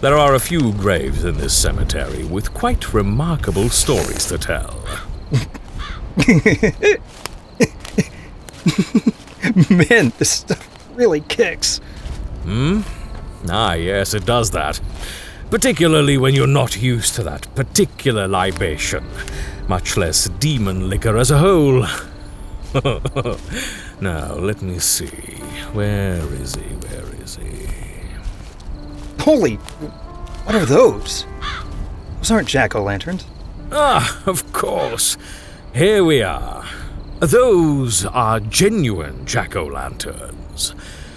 There are a few graves in this cemetery with quite remarkable stories to tell. Man, this stuff really kicks. Ah, yes, it does that. Particularly when you're not used to that particular libation, much less demon liquor as a whole. Now, let me see. Where is he? Holy, what are those? Those aren't jack-o'-lanterns. Ah, of course. Here we are. Those are genuine jack-o'-lanterns.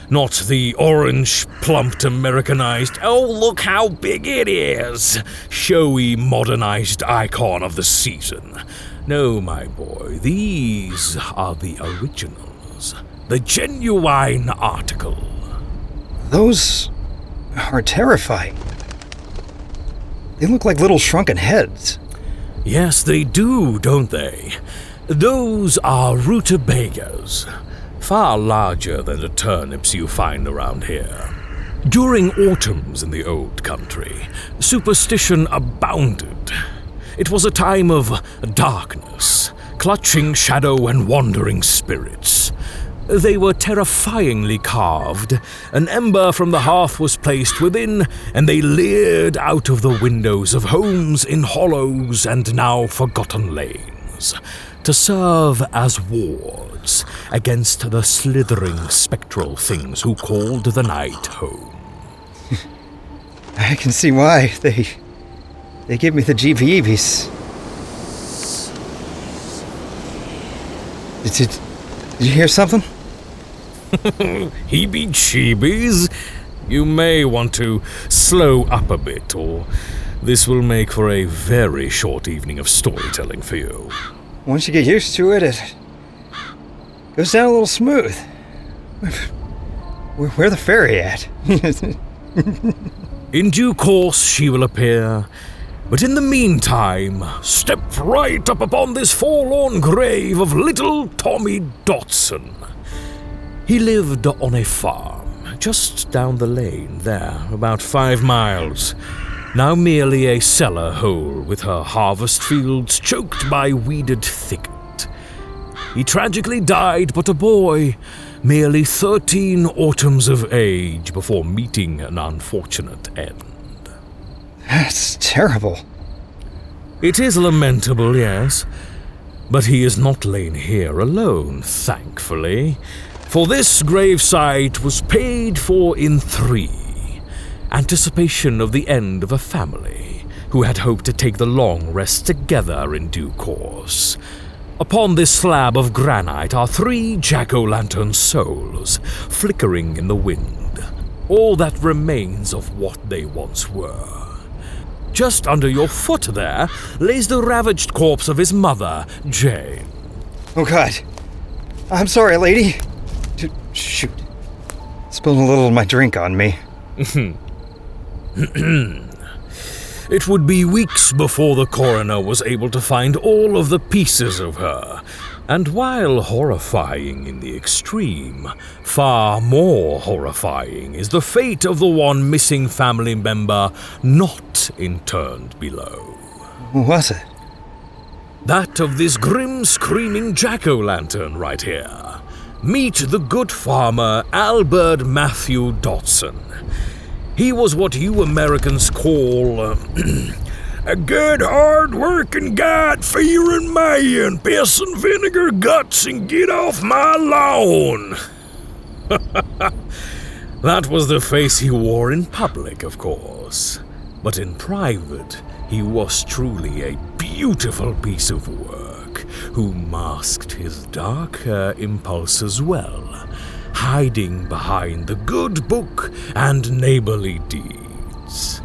Not the orange, plumped, Americanized, oh, look how big it is, showy, modernized icon of the season. No, my boy, these are the originals. The genuine article. Those are terrifying. They look like little shrunken heads. Yes, they do, don't they? Those are rutabagas, far larger than the turnips you find around here. During autumns in the old country, superstition abounded. It was a time of darkness, clutching shadow and wandering spirits. They were terrifyingly carved. An ember from the hearth was placed within, and they leered out of the windows of homes in hollows and now forgotten lanes, to serve as wards against the slithering spectral things who called the night home. I can see why. They give me the GBEs. Did you hear something? Heebie-jeebies? You may want to slow up a bit, or this will make for a very short evening of storytelling for you. Once you get used to it, it goes down a little smooth. Where the fairy at? In due course she will appear, but in the meantime, step right up upon this forlorn grave of little Tommy Dotson. He lived on a farm, just down the lane there, about 5 miles, now merely a cellar hole with her harvest fields choked by weeded thicket. He tragically died but a boy, merely 13 autumns of age before meeting an unfortunate end. That's terrible. It is lamentable, yes, but he is not lain here alone, thankfully, for this gravesite was paid for in 3, anticipation of the end of a family who had hoped to take the long rest together in due course. Upon this slab of granite are 3 jack-o'-lantern souls, flickering in the wind, all that remains of what they once were. Just under your foot there lays the ravaged corpse of his mother, Jane. Oh God. I'm sorry, lady. Shoot. Spilled a little of my drink on me. It would be weeks before the coroner was able to find all of the pieces of her, and while horrifying in the extreme, far more horrifying is the fate of the one missing family member not interned below. Who was it? That of this grim, screaming jack-o'-lantern right here. Meet the good farmer Albert Matthew Dotson. He was what you Americans call a good, hard-working, God-fearing man, piss and vinegar guts and get off my lawn. That was the face he wore in public, of course. But in private, he was truly a beautiful piece of work, who masked his darker impulses well, hiding behind the good book and neighborly deeds.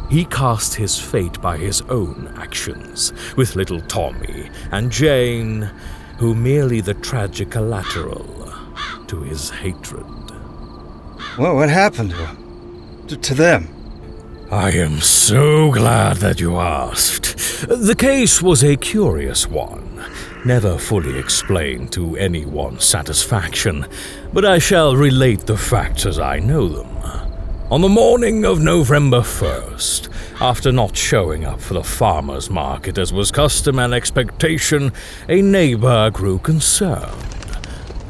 He cast his fate by his own actions, with little Tommy and Jane, who merely the tragic collateral to his hatred. Well, what happened to them? I am so glad that you asked. The case was a curious one. never fully explained to anyone's satisfaction, but I shall relate the facts as I know them. On the morning of November 1st, after not showing up for the farmer's market as was custom and expectation, a neighbor grew concerned.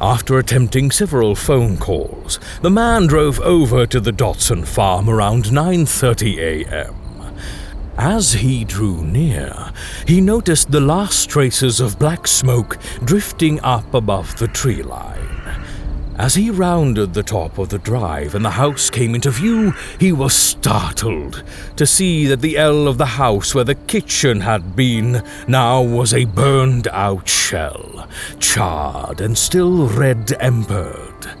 After attempting several phone calls, the man drove over to the Dotson farm around 9:30 a.m. As he drew near, he noticed the last traces of black smoke drifting up above the tree line. As he rounded the top of the drive and the house came into view, he was startled to see that the L of the house where the kitchen had been now was a burned-out shell, charred and still red-embered.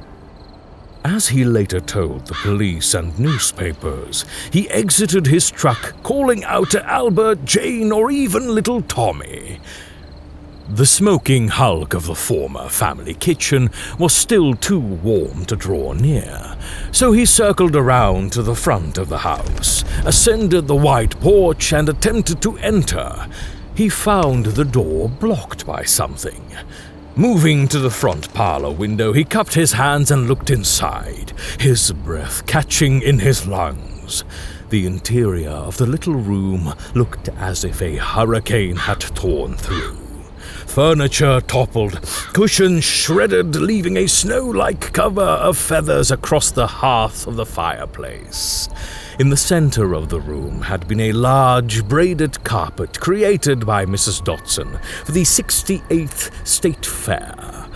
As he later told the police and newspapers, he exited his truck calling out to Albert, Jane, or even little Tommy. The smoking hulk of the former family kitchen was still too warm to draw near, so he circled around to the front of the house, ascended the wide porch, and attempted to enter. He found the door blocked by something. Moving to the front parlor window, he cupped his hands and looked inside, his breath catching in his lungs. The interior of the little room looked as if a hurricane had torn through. Furniture toppled, cushions shredded, leaving a snow-like cover of feathers across the hearth of the fireplace. In the center of the room had been a large braided carpet created by Mrs. Dotson for the 68th State Fair.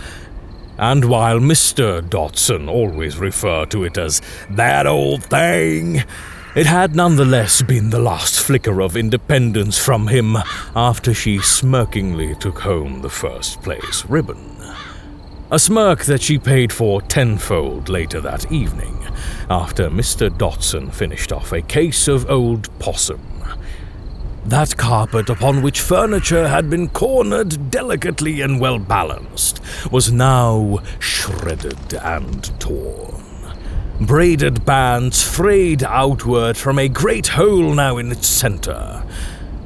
And while Mr. Dotson always referred to it as that old thing, it had nonetheless been the last flicker of independence from him after she smirkingly took home the first place ribbon. A smirk that she paid for tenfold later that evening, after Mr. Dotson finished off a case of old possum. That carpet, upon which furniture had been cornered delicately and well balanced, was now shredded and torn. Braided bands frayed outward from a great hole now in its center.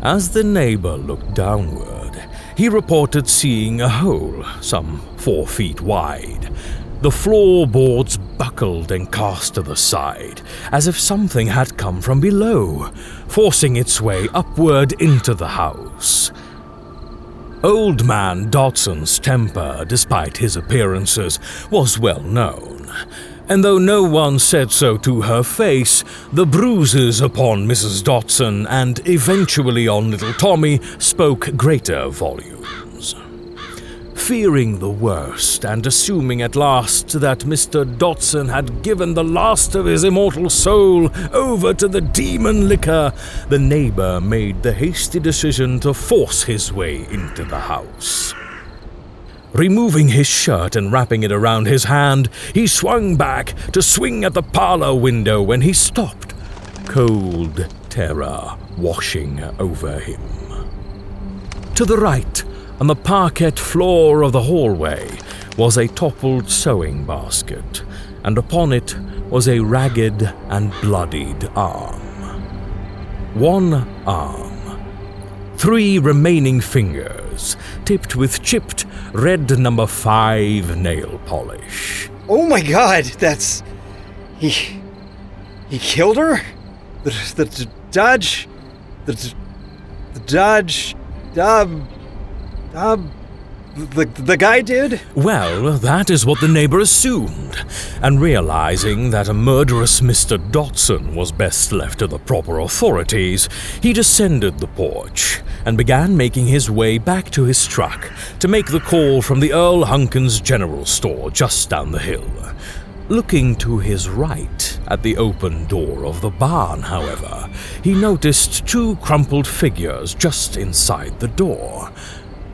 As the neighbor looked downward, he reported seeing a hole some 4 feet wide. The floorboards buckled and cast to the side, as if something had come from below, forcing its way upward into the house. Old man Dotson's temper, despite his appearances, was well known. And though no one said so to her face, the bruises upon Mrs. Dotson and eventually on little Tommy spoke greater volumes. Fearing the worst and assuming at last that Mr. Dotson had given the last of his immortal soul over to the demon liquor, the neighbor made the hasty decision to force his way into the house. Removing his shirt and wrapping it around his hand, he swung back to swing at the parlor window when he stopped, cold terror washing over him. To the right, on the parquet floor of the hallway, was a toppled sewing basket, and upon it was a ragged and bloodied arm. One arm. 3 remaining fingers, tipped with chipped red number 5 nail polish. Oh my god, that's... He killed her? The Dodge... The guy did? Well, that is what the neighbor assumed, and realizing that a murderous Mr. Dotson was best left to the proper authorities, he descended the porch and began making his way back to his truck to make the call from the Earl Hunkin's general store just down the hill. Looking to his right at the open door of the barn, however, he noticed 2 crumpled figures just inside the door.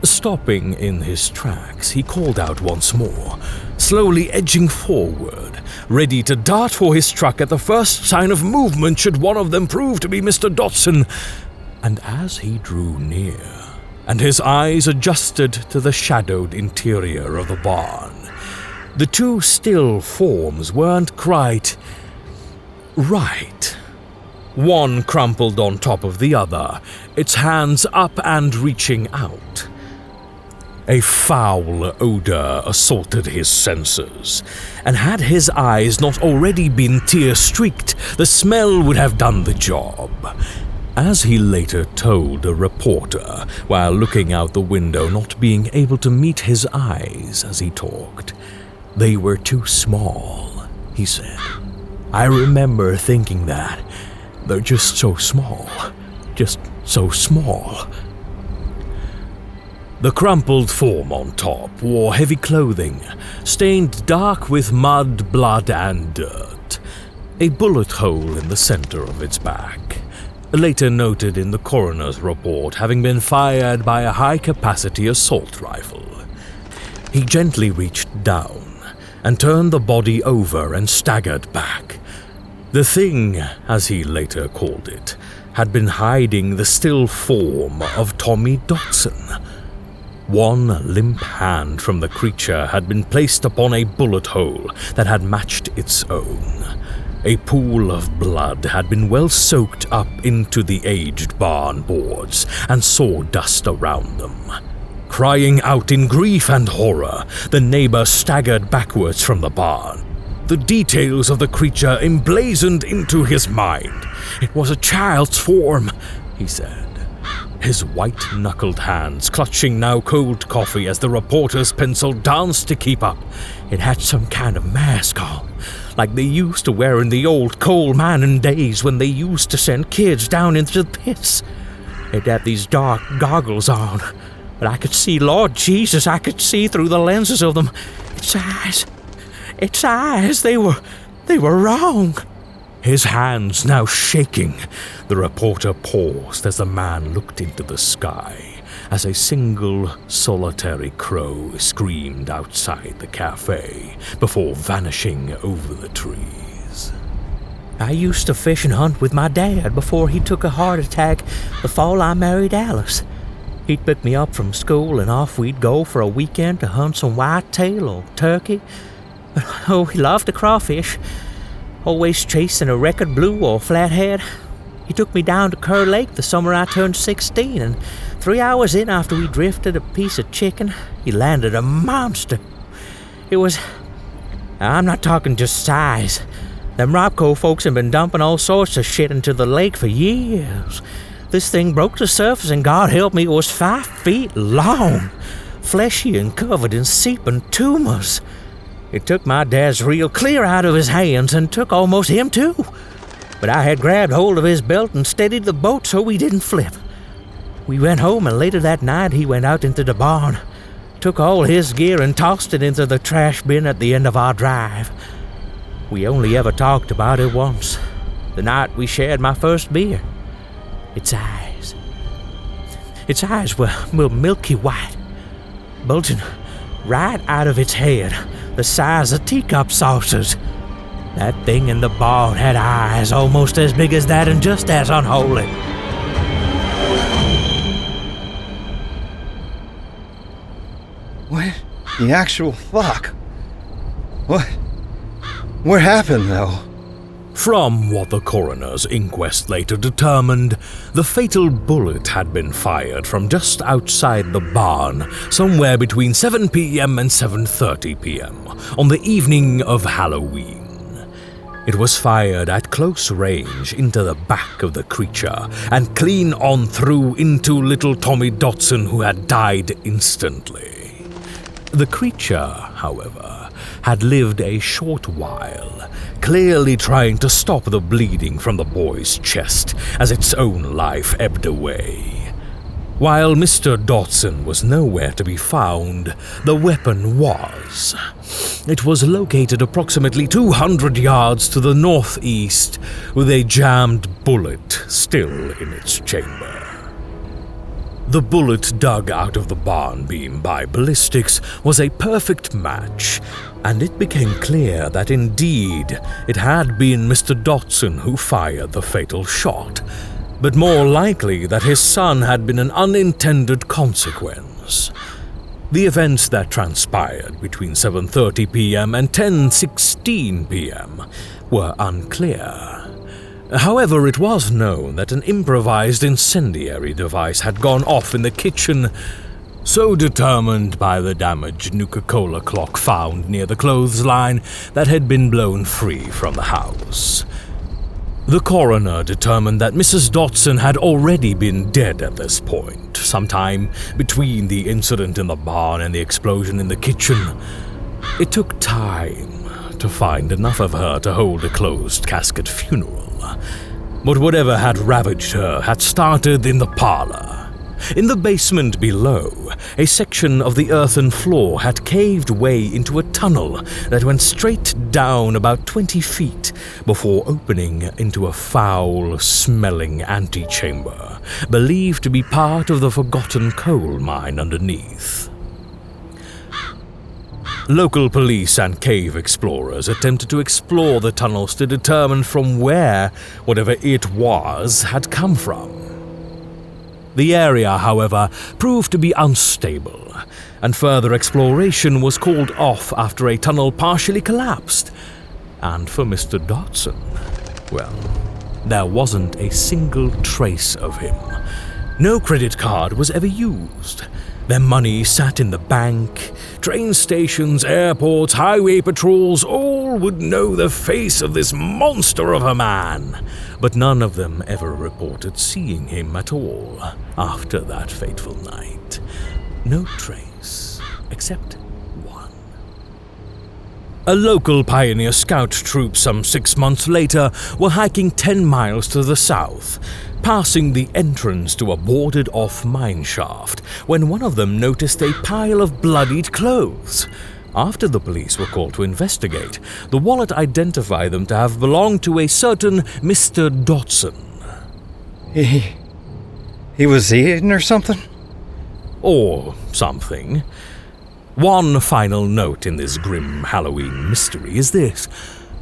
Stopping in his tracks, he called out once more, slowly edging forward, ready to dart for his truck at the first sign of movement should one of them prove to be Mr. Dotson. And as he drew near, and his eyes adjusted to the shadowed interior of the barn, the 2 still forms weren't quite right. One crumpled on top of the other, its hands up and reaching out. A foul odor assaulted his senses, and had his eyes not already been tear-streaked, the smell would have done the job. As he later told a reporter, while looking out the window not being able to meet his eyes as he talked, "They were too small," he said. "I remember thinking that. They're just so small. Just so small." The crumpled form on top wore heavy clothing, stained dark with mud, blood, and dirt. A bullet hole in the center of its back, later noted in the coroner's report having been fired by a high-capacity assault rifle. He gently reached down and turned the body over and staggered back. The thing, as he later called it, had been hiding the still form of Tommy Dotson. One limp hand from the creature had been placed upon a bullet hole that had matched its own. A pool of blood had been well soaked up into the aged barn boards and sawdust around them. Crying out in grief and horror, the neighbor staggered backwards from the barn. The details of the creature emblazoned into his mind. "It was a child's form," he said, his white-knuckled hands clutching now cold coffee as the reporter's pencil danced to keep up. "It had some kind of mask on, like they used to wear in the old coal mining days when they used to send kids down into the pits. It had these dark goggles on, but I could see, Lord Jesus, I could see through the lenses of them. Its eyes, they were wrong." His hands now shaking, the reporter paused as the man looked into the sky as a single solitary crow screamed outside the cafe before vanishing over the trees. "I used to fish and hunt with my dad before he took a heart attack the fall I married Alice. He'd pick me up from school and off we'd go for a weekend to hunt some whitetail or turkey. Oh, he loved to crawfish. Always chasing a record blue or flathead. He took me down to Kerr Lake the summer I turned 16, and 3 hours in after we drifted a piece of chicken, he landed a monster. It was... I'm not talking just size. Them Robco folks have been dumping all sorts of shit into the lake for years. This thing broke the surface, and God help me, it was 5 feet long, fleshy and covered in seeping tumors. It took my dad's reel clear out of his hands and took almost him too. But I had grabbed hold of his belt and steadied the boat so we didn't flip. We went home, and later that night he went out into the barn, took all his gear and tossed it into the trash bin at the end of our drive. We only ever talked about it once, the night we shared my first beer. Its eyes were milky white, bulging right out of its head, the size of teacup saucers. That thing in the barn had eyes almost as big as that and just as unholy. What the actual fuck? What happened, though? From what the coroner's inquest later determined, the fatal bullet had been fired from just outside the barn, somewhere between 7 p.m. and 7:30 p.m. on the evening of Halloween. It was fired at close range into the back of the creature and clean on through into little Tommy Dotson, who had died instantly. The creature, however, had lived a short while, clearly trying to stop the bleeding from the boy's chest as its own life ebbed away. While Mr. Dotson was nowhere to be found, the weapon was. It was located approximately 200 yards to the northeast, with a jammed bullet still in its chamber. The bullet dug out of the barn beam by ballistics was a perfect match, and it became clear that indeed it had been Mr. Dotson who fired the fatal shot, but more likely that his son had been an unintended consequence. The events that transpired between 7:30 p.m. and 10:16 p.m. were unclear. However, it was known that an improvised incendiary device had gone off in the kitchen, so determined by the damaged Nuka-Cola clock found near the clothesline that had been blown free from the house. The coroner determined that Mrs. Dotson had already been dead at this point, sometime between the incident in the barn and the explosion in the kitchen. It took time to find enough of her to hold a closed casket funeral. But whatever had ravaged her had started in the parlor. In the basement below, a section of the earthen floor had caved way into a tunnel that went straight down about 20 feet before opening into a foul-smelling antechamber, believed to be part of the forgotten coal mine underneath. Local police and cave explorers attempted to explore the tunnels to determine from where whatever it was had come from. The area, however, proved to be unstable, and further exploration was called off after a tunnel partially collapsed. And for Mr. Dotson, well, there wasn't a single trace of him. No credit card was ever used. Their money sat in the bank. Train stations, airports, highway patrols, all would know the face of this monster of a man. But none of them ever reported seeing him at all after that fateful night. No trace, except one. A local pioneer scout troop some 6 months later were hiking 10 miles to the south, passing the entrance to a boarded-off mine shaft, when one of them noticed a pile of bloodied clothes. After the police were called to investigate, the wallet identified them to have belonged to a certain Mr. Dotson. He was eaten or something? Or something. One final note in this grim Halloween mystery is this.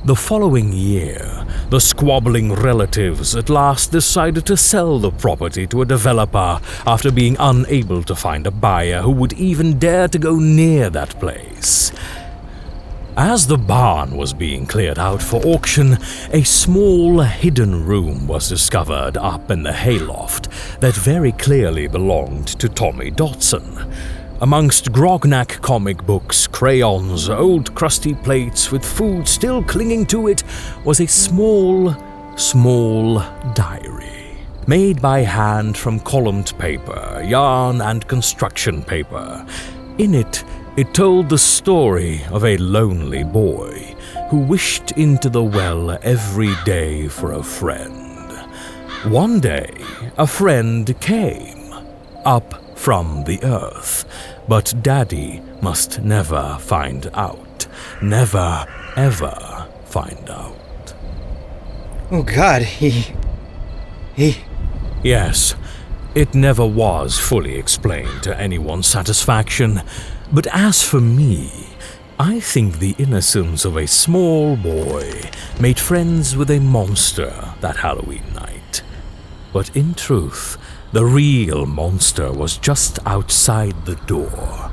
The following year, the squabbling relatives at last decided to sell the property to a developer after being unable to find a buyer who would even dare to go near that place. As the barn was being cleared out for auction, a small hidden room was discovered up in the hayloft that very clearly belonged to Tommy Dotson. Amongst Grognak comic books, crayons, old crusty plates with food still clinging to it was a small diary, made by hand from columned paper, yarn, and construction paper. In it told the story of a lonely boy who wished into the well every day for a friend. One day, a friend came, up from the earth, but Daddy must never find out. Never, ever find out. Oh God, he... Yes, it never was fully explained to anyone's satisfaction, but as for me, I think the innocence of a small boy made friends with a monster that Halloween night. But in truth, the real monster was just outside the door.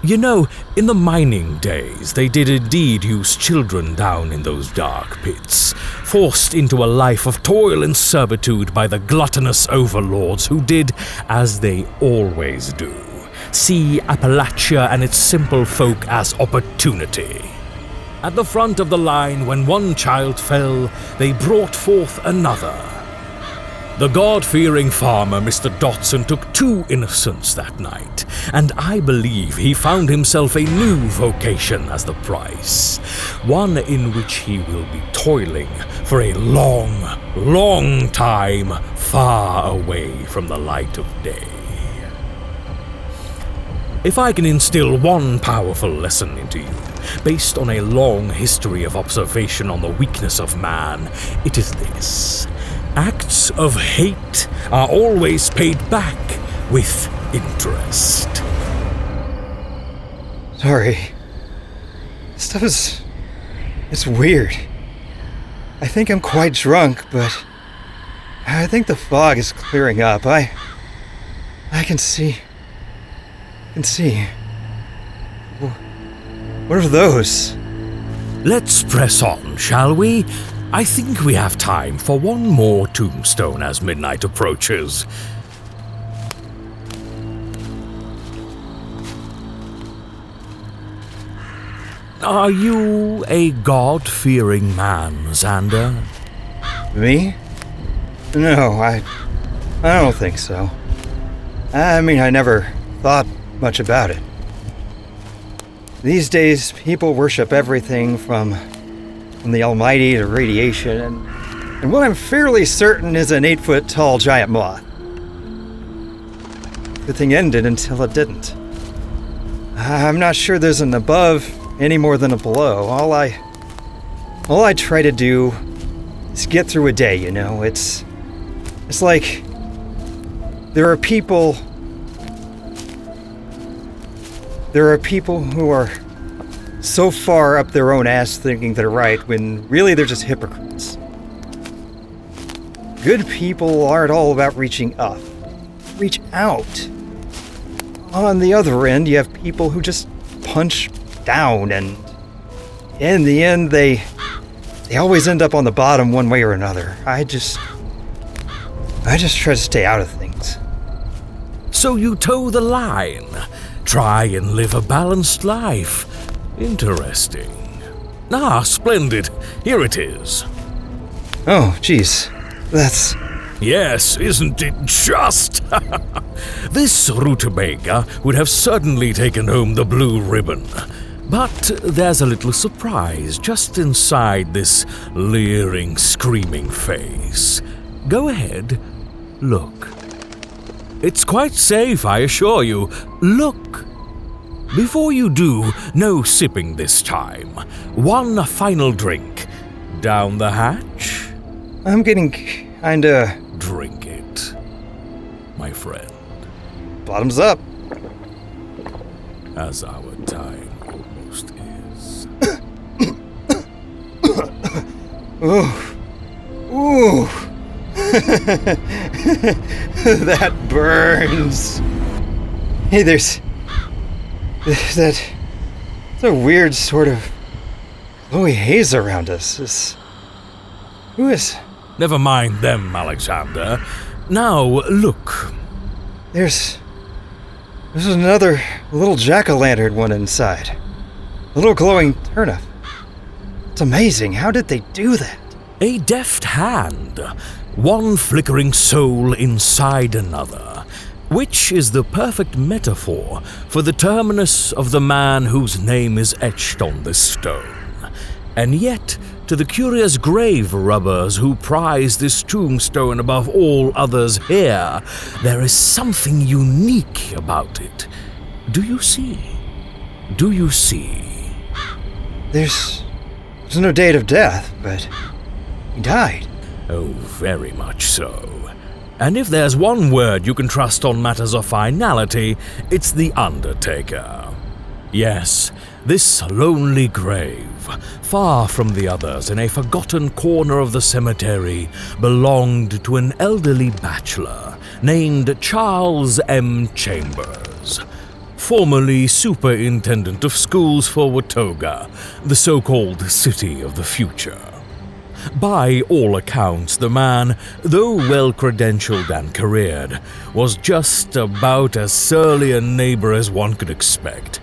You know, in the mining days, they did indeed use children down in those dark pits, forced into a life of toil and servitude by the gluttonous overlords who did as they always do, see Appalachia and its simple folk as opportunity. At the front of the line, when one child fell, they brought forth another. The God-fearing farmer, Mr. Dotson, took 2 innocents that night, and I believe he found himself a new vocation as the price, one in which he will be toiling for a long, long time far away from the light of day. If I can instill one powerful lesson into you, based on a long history of observation on the weakness of man, it is this. Acts of hate are always paid back with interest. Sorry. Stuff it's weird. I think I'm quite drunk, but I think the fog is clearing up. I can see. What are those? Let's press on, shall we? I think we have time for one more tombstone as midnight approaches. Are you a God-fearing man, Xander? Me? No, I don't think so. I mean, I never thought much about it. These days, people worship everything from the Almighty to radiation, and what I'm fairly certain is an 8-foot-tall giant moth. The thing ended until it didn't. I'm not sure there's an above any more than a below. All I try to do is get through a day, you know? It's like there are people who are so far up their own ass thinking they're right when really they're just hypocrites. Good people aren't all about reaching up. Reach out. On the other end, you have people who just punch down, and in the end, they always end up on the bottom one way or another. I just try to stay out of things. So you toe the line. Try and live a balanced life. Interesting. Ah, splendid. Here it is. Oh, geez. That's... Yes, isn't it just? This rutabaga would have certainly taken home the blue ribbon. But there's a little surprise just inside this leering, screaming face. Go ahead, look. It's quite safe, I assure you. Look. Before you do, no sipping this time. One final drink. Down the hatch. I'm getting kinda... Drink it, my friend. Bottoms up. As our time almost is. Ooh. That burns. Hey, there's that... It's a weird sort of glowy haze around us. Who is... Never mind them, Alexander. Now, look. There's another little jack-o'-lantern one inside. A little glowing turnip. It's amazing. How did they do that? A deft hand. One flickering soul inside another. Which is the perfect metaphor for the terminus of the man whose name is etched on this stone. And yet, to the curious grave robbers who prize this tombstone above all others here, there is something unique about it. Do you see? Do you see? There's no date of death, but he died. Oh, very much so. And if there's one word you can trust on matters of finality, it's the undertaker. Yes, this lonely grave, far from the others in a forgotten corner of the cemetery, belonged to an elderly bachelor named Charles M. Chambers, formerly superintendent of schools for Watoga, the so-called city of the future. By all accounts, the man, though well-credentialed and careered, was just about as surly a neighbor as one could expect.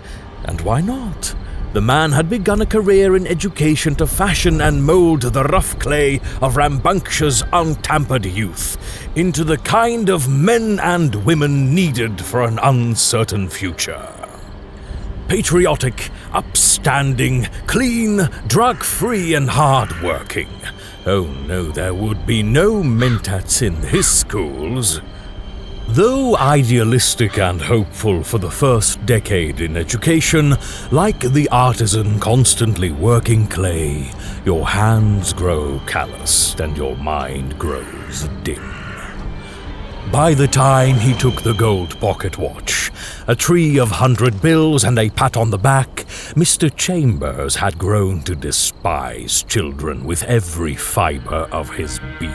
And why not? The man had begun a career in education to fashion and mold the rough clay of rambunctious, untampered youth into the kind of men and women needed for an uncertain future. Patriotic, upstanding, clean, drug-free, and hard-working. Oh no, there would be no mentats in his schools. Though idealistic and hopeful for the first decade in education, like the artisan constantly working clay, your hands grow calloused and your mind grows dim. By the time he took the gold pocket watch, a tree of 100 bills and a pat on the back, Mr. Chambers had grown to despise children with every fiber of his being.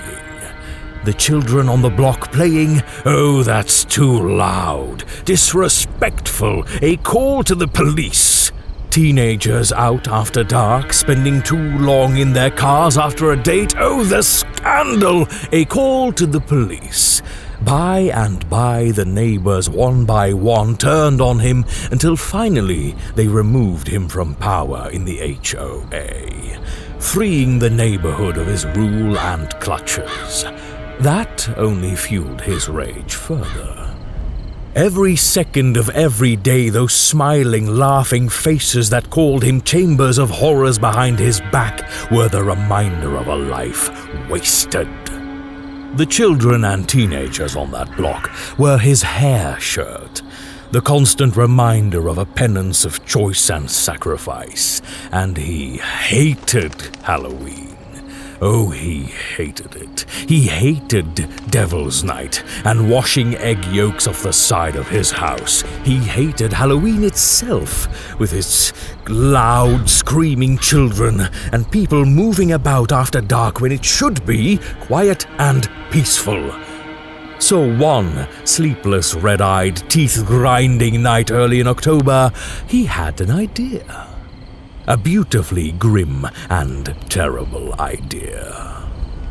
The children on the block playing, oh, that's too loud, disrespectful, a call to the police. Teenagers out after dark, spending too long in their cars after a date, oh, the scandal, a call to the police. By and by, the neighbors one by one turned on him until finally they removed him from power in the HOA, freeing the neighborhood of his rule and clutches. That only fueled his rage further. Every second of every day, those smiling, laughing faces that called him chambers of horrors behind his back were the reminder of a life wasted. The children and teenagers on that block were his hair shirt, the constant reminder of a penance of choice and sacrifice, and he hated Halloween. Oh, he hated it. He hated Devil's Night and washing egg yolks off the side of his house. He hated Halloween itself, with its loud, screaming children and people moving about after dark when it should be quiet and peaceful. So one sleepless, red-eyed, teeth-grinding night early in October, he had an idea. A beautifully grim and terrible idea.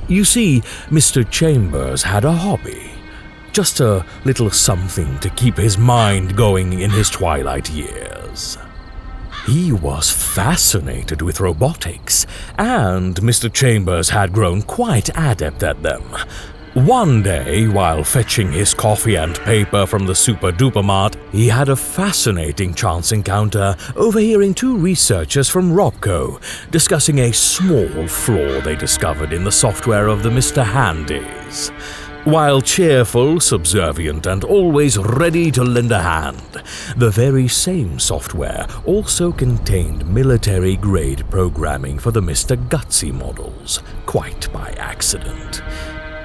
You see, Mr. Chambers had a hobby. Just a little something to keep his mind going in his twilight years. He was fascinated with robotics, and Mr. Chambers had grown quite adept at them. One day, while fetching his coffee and paper from the Super-Duper Mart, he had a fascinating chance encounter overhearing two researchers from Robco discussing a small flaw they discovered in the software of the Mr. Handys. While cheerful, subservient, and always ready to lend a hand, the very same software also contained military-grade programming for the Mr. Gutsy models, quite by accident.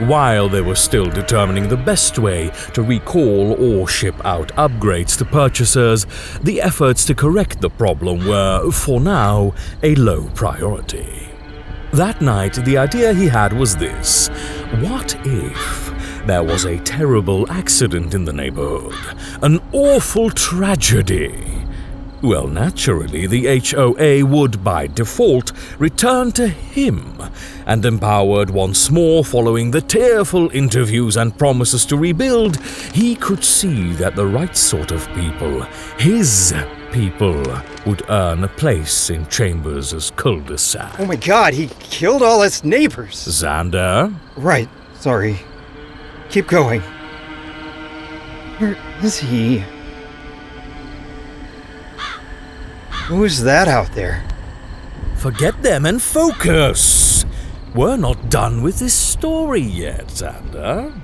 While they were still determining the best way to recall or ship out upgrades to purchasers, the efforts to correct the problem were, for now, a low priority. That night, the idea he had was this: what if there was a terrible accident in the neighborhood? An awful tragedy? Well, naturally, the HOA would, by default, return to him, and empowered once more following the tearful interviews and promises to rebuild, he could see that the right sort of people, his people, would earn a place in Chambers' cul-de-sac. Oh my god, he killed all his neighbors! Xander? Right, sorry. Keep going. Where is he? Who's that out there? Forget them and focus! We're not done with this story yet, Xander.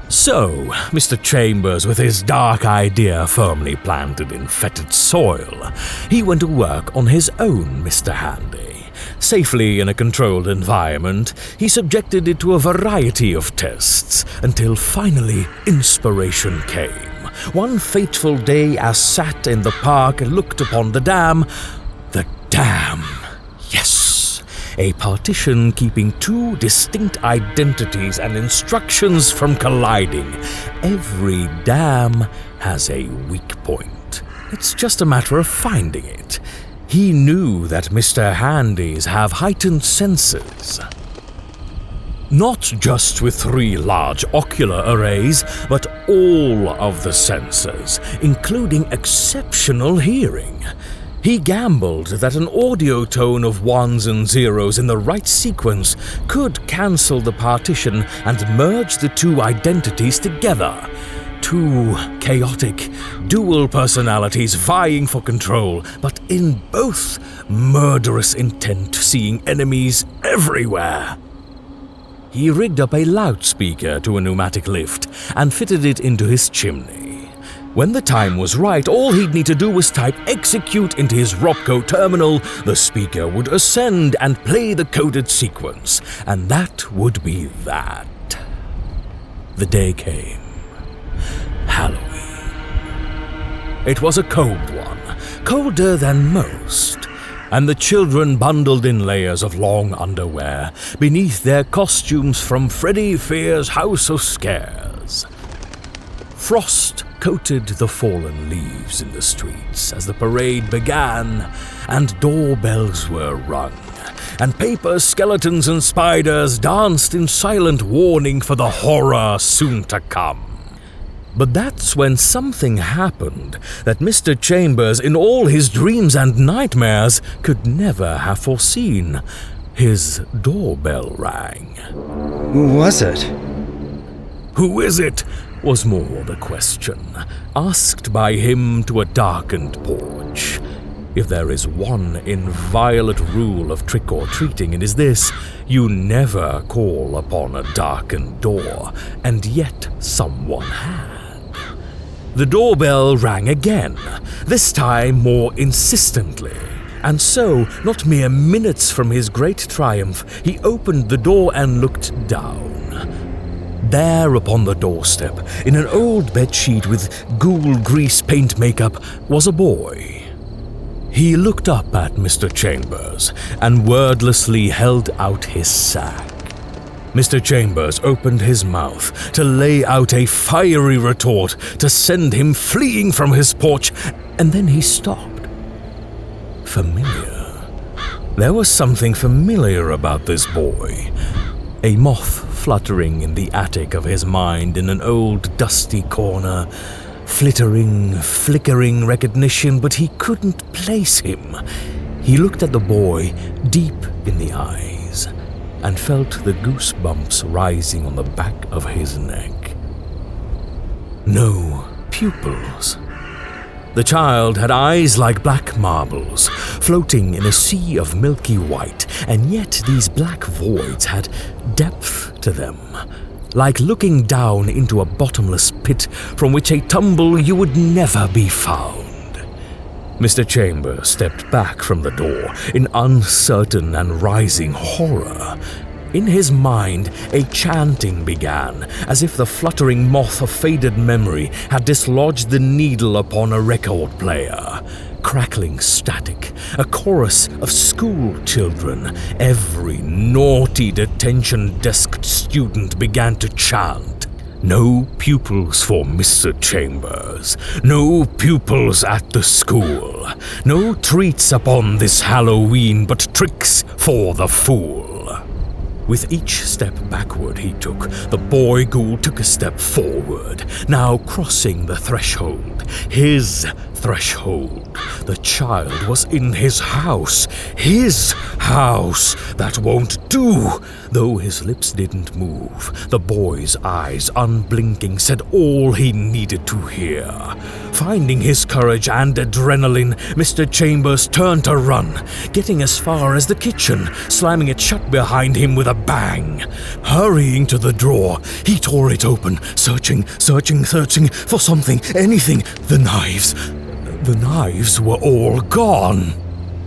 So, Mr. Chambers, with his dark idea firmly planted in fetid soil, he went to work on his own Mr. Handy. Safely in a controlled environment, he subjected it to a variety of tests, until finally inspiration came. One fateful day, as sat in the park and looked upon the dam, yes, a partition keeping two distinct identities and instructions from colliding. Every dam has a weak point. It's just a matter of finding it. He knew that Mr. Handys have heightened senses. Not just with 3 large ocular arrays, but all of the senses, including exceptional hearing. He gambled that an audio tone of 1s and 0s in the right sequence could cancel the partition and merge the 2 identities together. 2 chaotic, dual personalities vying for control, but in both murderous intent, seeing enemies everywhere. He rigged up a loudspeaker to a pneumatic lift and fitted it into his chimney. When the time was right, all he'd need to do was type execute into his Robco terminal, the speaker would ascend and play the coded sequence, and that would be that. The day came. Halloween. It was a cold one, colder than most, and the children bundled in layers of long underwear beneath their costumes from Freddy Fear's House of Scares. Frost coated the fallen leaves in the streets as the parade began, and doorbells were rung, and paper skeletons and spiders danced in silent warning for the horror soon to come. But that's when something happened that Mr. Chambers, in all his dreams and nightmares, could never have foreseen. His doorbell rang. Who was it? Who is it? Was more the question, asked by him to a darkened porch. If there is one inviolate rule of trick-or-treating, it is this: you never call upon a darkened door, and yet someone had. The doorbell rang again, this time more insistently. And so, not mere minutes from his great triumph, he opened the door and looked down. There upon the doorstep, in an old bedsheet with ghoul grease paint makeup, was a boy. He looked up at Mr. Chambers and wordlessly held out his sack. Mr. Chambers opened his mouth to lay out a fiery retort to send him fleeing from his porch, and then he stopped. Familiar. There was something familiar about this boy. A moth fluttering in the attic of his mind in an old dusty corner. Flickering recognition, but he couldn't place him. He looked at the boy deep in the eyes and felt the goosebumps rising on the back of his neck. No pupils. The child had eyes like black marbles, floating in a sea of milky white, and yet these black voids had depth to them, like looking down into a bottomless pit from which a tumble you would never be found. Mr. Chambers stepped back from the door in uncertain and rising horror. In his mind, a chanting began, as if the fluttering moth of faded memory had dislodged the needle upon a record player. Crackling static, a chorus of school children. Every naughty detention-desked student began to chant. No pupils for Mr. Chambers. No pupils at the school. No treats upon this Halloween, but tricks for the fool. With each step backward he took, the boy ghoul took a step forward, now crossing the threshold. His threshold. The child was in his house. His house. That won't do. Though his lips didn't move, the boy's eyes, unblinking, said all he needed to hear. Finding his courage and adrenaline, Mr. Chambers turned to run, getting as far as the kitchen, slamming it shut behind him with a bang. Hurrying to the drawer, he tore it open, searching for something, anything. The knives. The knives were all gone.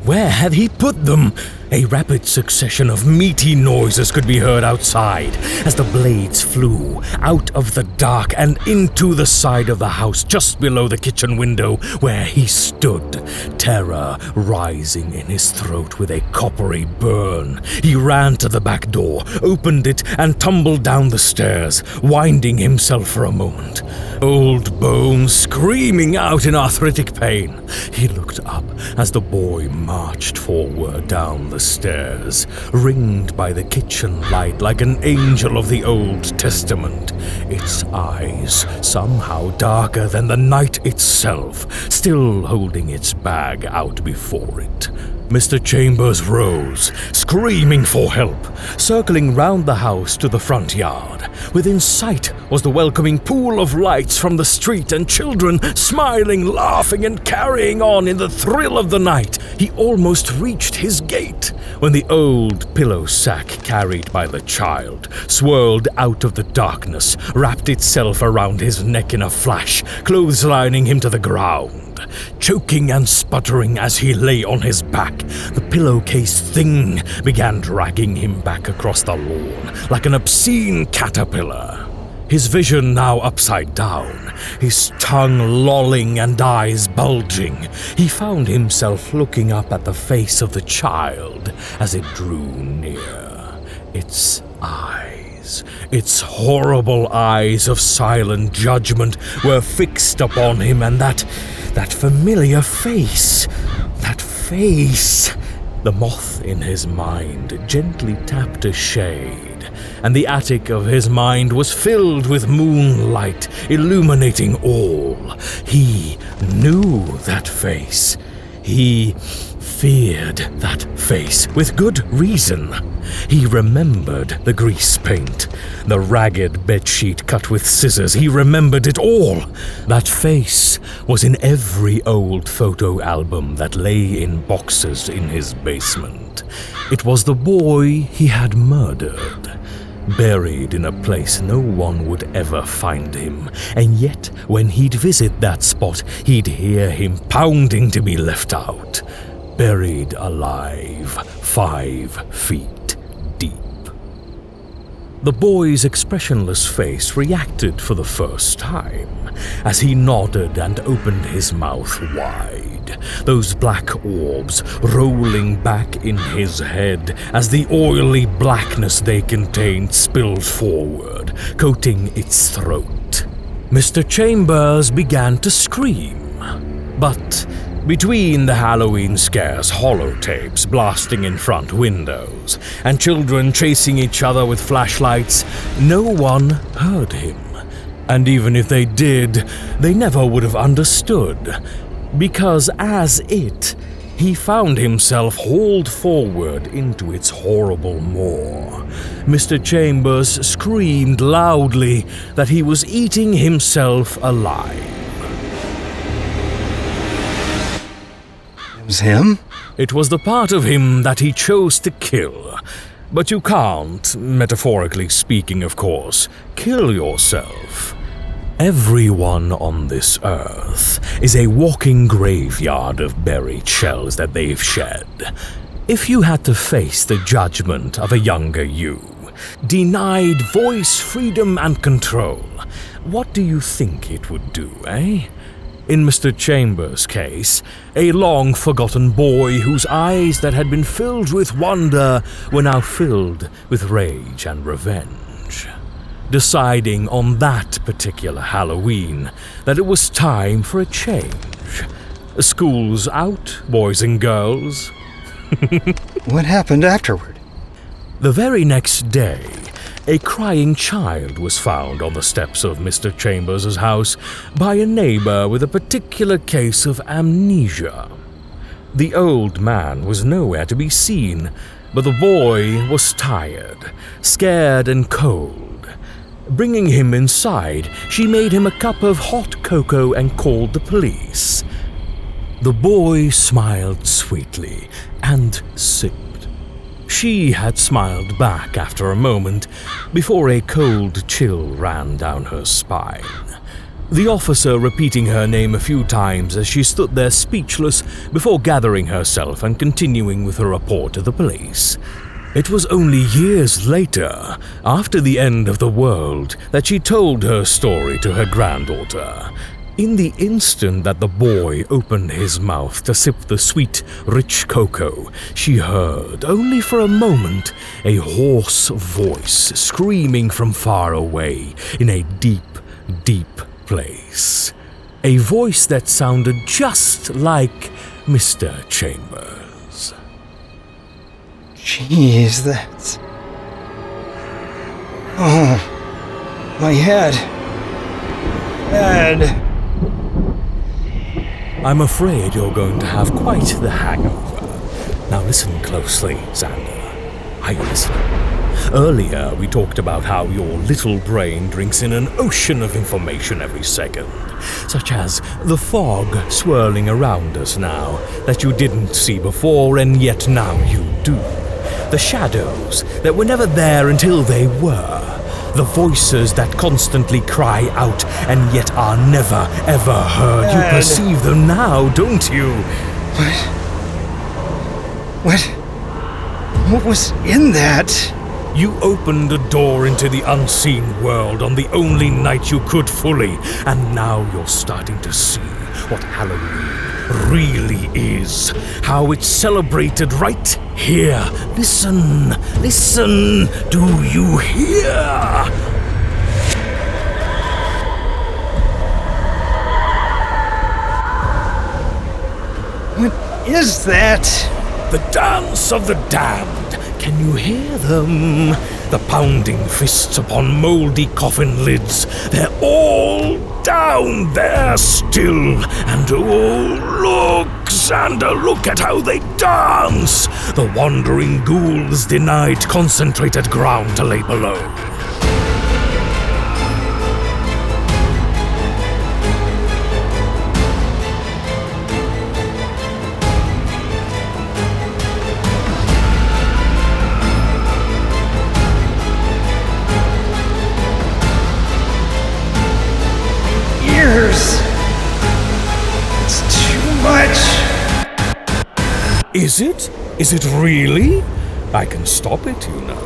Where had he put them? A rapid succession of meaty noises could be heard outside as the blades flew out of the dark and into the side of the house just below the kitchen window where he stood, terror rising in his throat with a coppery burn. He ran to the back door, opened it, and tumbled down the stairs, winding himself for a moment. Old bones screaming out in arthritic pain. He looked up as the boy marched forward down the stairs, ringed by the kitchen light like an angel of the Old Testament, its eyes somehow darker than the night itself, still holding its bag out before it. Mr. Chambers rose, screaming for help, circling round the house to the front yard. Within sight was the welcoming pool of lights from the street and children smiling, laughing, and carrying on in the thrill of the night. He almost reached his gate when the old pillow sack carried by the child swirled out of the darkness, wrapped itself around his neck in a flash, clotheslining him to the ground. Choking and sputtering as he lay on his back, the pillowcase thing began dragging him back across the lawn like an obscene caterpillar. His vision now upside down, his tongue lolling and eyes bulging, he found himself looking up at the face of the child as it drew near. Its eyes, its horrible eyes of silent judgment were fixed upon him, and that familiar face, The moth in his mind gently tapped a shade, and the attic of his mind was filled with moonlight, illuminating all. He knew that face. He feared that face with good reason. He remembered the grease paint, the ragged bedsheet cut with scissors. He remembered it all. That face was in every old photo album that lay in boxes in his basement. It was the boy he had murdered, buried in a place no one would ever find him, and yet when he'd visit that spot, he'd hear him pounding to be left out. Buried alive, 5 feet deep. The boy's expressionless face reacted for the first time as he nodded and opened his mouth wide, those black orbs rolling back in his head as the oily blackness they contained spilled forward, coating its throat. Mr. Chambers began to scream, but between the Halloween scares, holotapes blasting in front windows, and children chasing each other with flashlights, no one heard him. And even if they did, they never would have understood, because as it, he found himself hauled forward into its horrible maw. Mr. Chambers screamed loudly that he was eating himself alive. It was him? It was the part of him that he chose to kill. But you can't, metaphorically speaking of course, kill yourself. Everyone on this earth is a walking graveyard of buried shells that they've shed. If you had to face the judgment of a younger you, denied voice, freedom, and control, what do you think it would do, eh? In Mr. Chambers' case, a long-forgotten boy whose eyes that had been filled with wonder were now filled with rage and revenge. Deciding on that particular Halloween that it was time for a change. School's out, boys and girls. What happened afterward? The very next day, a crying child was found on the steps of Mr. Chambers' house by a neighbor with a particular case of amnesia. The old man was nowhere to be seen, but the boy was tired, scared, and cold. Bringing him inside, she made him a cup of hot cocoa and called the police. The boy smiled sweetly and sipped. She had smiled back after a moment, before a cold chill ran down her spine. The officer repeating her name a few times as she stood there speechless before gathering herself and continuing with her report to the police. It was only years later, after the end of the world, that she told her story to her granddaughter. In the instant that the boy opened his mouth to sip the sweet, rich cocoa, she heard, only for a moment, a hoarse voice screaming from far away in a deep, deep place. A voice that sounded just like Mr. Chambers. Jeez, that's... Oh, my head. Head. I'm afraid you're going to have quite the hangover. Now listen closely, Xander. Are you listening? Earlier, we talked about how your little brain drinks in an ocean of information every second, such as the fog swirling around us now that you didn't see before and yet now you do. The shadows that were never there until they were. The voices that constantly cry out and yet are never, ever heard. You perceive them now, don't you? What was in that? You opened a door into the unseen world on the only night you could fully, and now you're starting to see what Halloween really is. How it's celebrated right here. Listen, listen, do you hear? What is that? The dance of the damned. Can you hear them? The pounding fists upon mouldy coffin lids. They're all down there still. And oh, look, Xander, look at how they dance. The wandering ghouls denied concentrated ground to lay below. It's too much. Is it? Is it really? I can stop it, you know.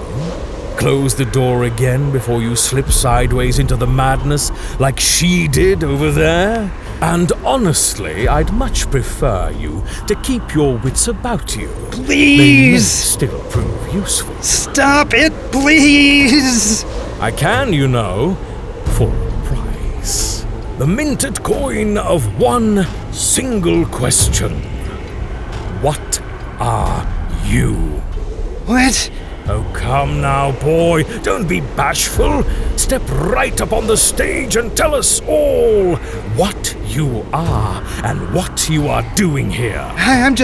Close the door again before you slip sideways into the madness like she did over there. And honestly, I'd much prefer you to keep your wits about you. Please! They may still prove useful. Stop it, please! I can, you know, for a price. The minted coin of one single question. What are you? What? Oh, come now, boy. Don't be bashful. Step right up on the stage and tell us all what you are and what you are doing here. I'm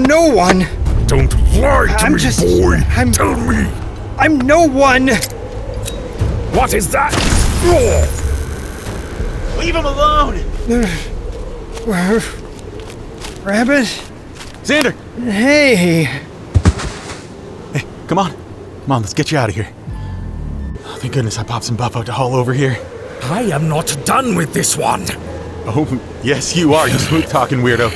no one. Don't lie to me, boy. Tell me. I'm no one. What is that? Leave him alone! Rabbit? Xander! Hey. Hey, come on. Come on, let's get you out of here. Oh, thank goodness I popped some buffo to haul over here. I am not done with this one. Oh, yes, you are, you smooth-talking weirdo.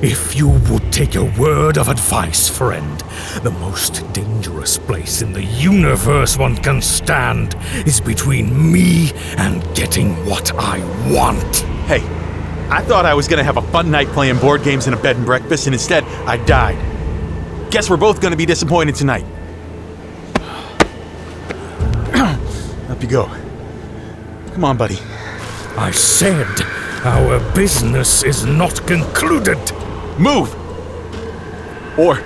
If you would take a word of advice, friend, the most dangerous place in the universe one can stand is between me and getting what I want. Hey, I thought I was gonna have a fun night playing board games in a bed and breakfast, and instead, I died. Guess we're both gonna be disappointed tonight. Up you go. Come on, buddy. I said our business is not concluded. Move! Or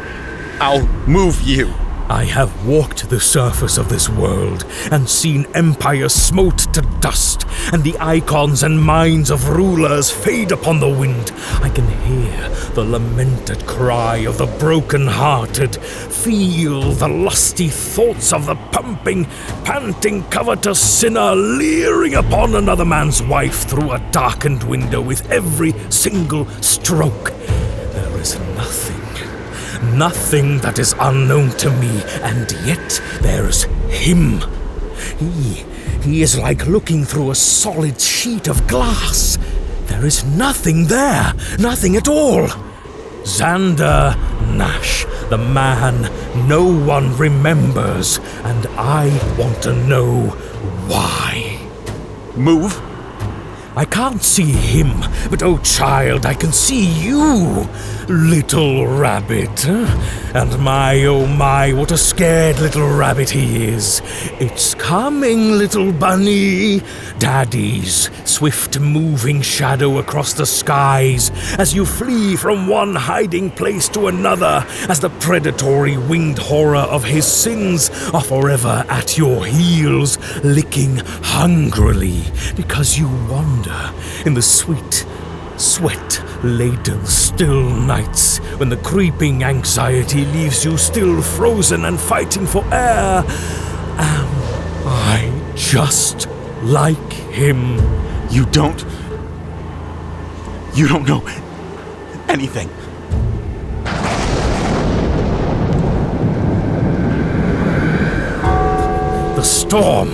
I'll move you. I have walked the surface of this world and seen empires smote to dust, and the icons and minds of rulers fade upon the wind. I can hear the lamented cry of the broken-hearted, feel the lusty thoughts of the pumping, panting, covetous sinner leering upon another man's wife through a darkened window with every single stroke. There is nothing that is unknown to me, and yet there's him. He is like looking through a solid sheet of glass. There is nothing there, nothing at all. Xander Nash, the man no one remembers, and I want to know why. Move? I can't see him, but oh child, I can see you, little rabbit. And oh my, what a scared little rabbit he is. It's coming, little bunny. Daddy's swift moving shadow across the skies as you flee from one hiding place to another, as the predatory winged horror of his sins are forever at your heels, licking hungrily because you wander in the sweet, sweat-laden still nights when the creeping anxiety leaves you still frozen and fighting for air. Am I just like him? You don't know anything. The storm.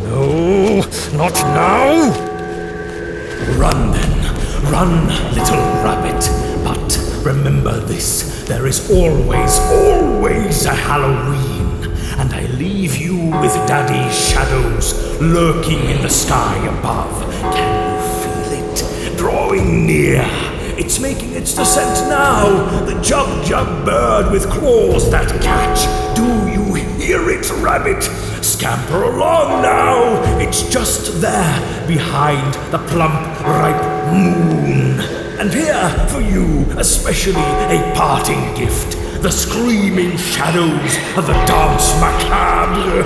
No, not now. Run then, run, little rabbit. But remember this, there is always a Halloween. And I leave you with Daddy's shadows lurking in the sky above. Can you feel it? Drawing near. It's making its descent now. The jub-jub bird with claws that catch. Do you hear it, rabbit? Scamper along now. It's just there, behind the plump, ripe moon. And here for you, especially a parting gift. The screaming shadows of the dance macabre.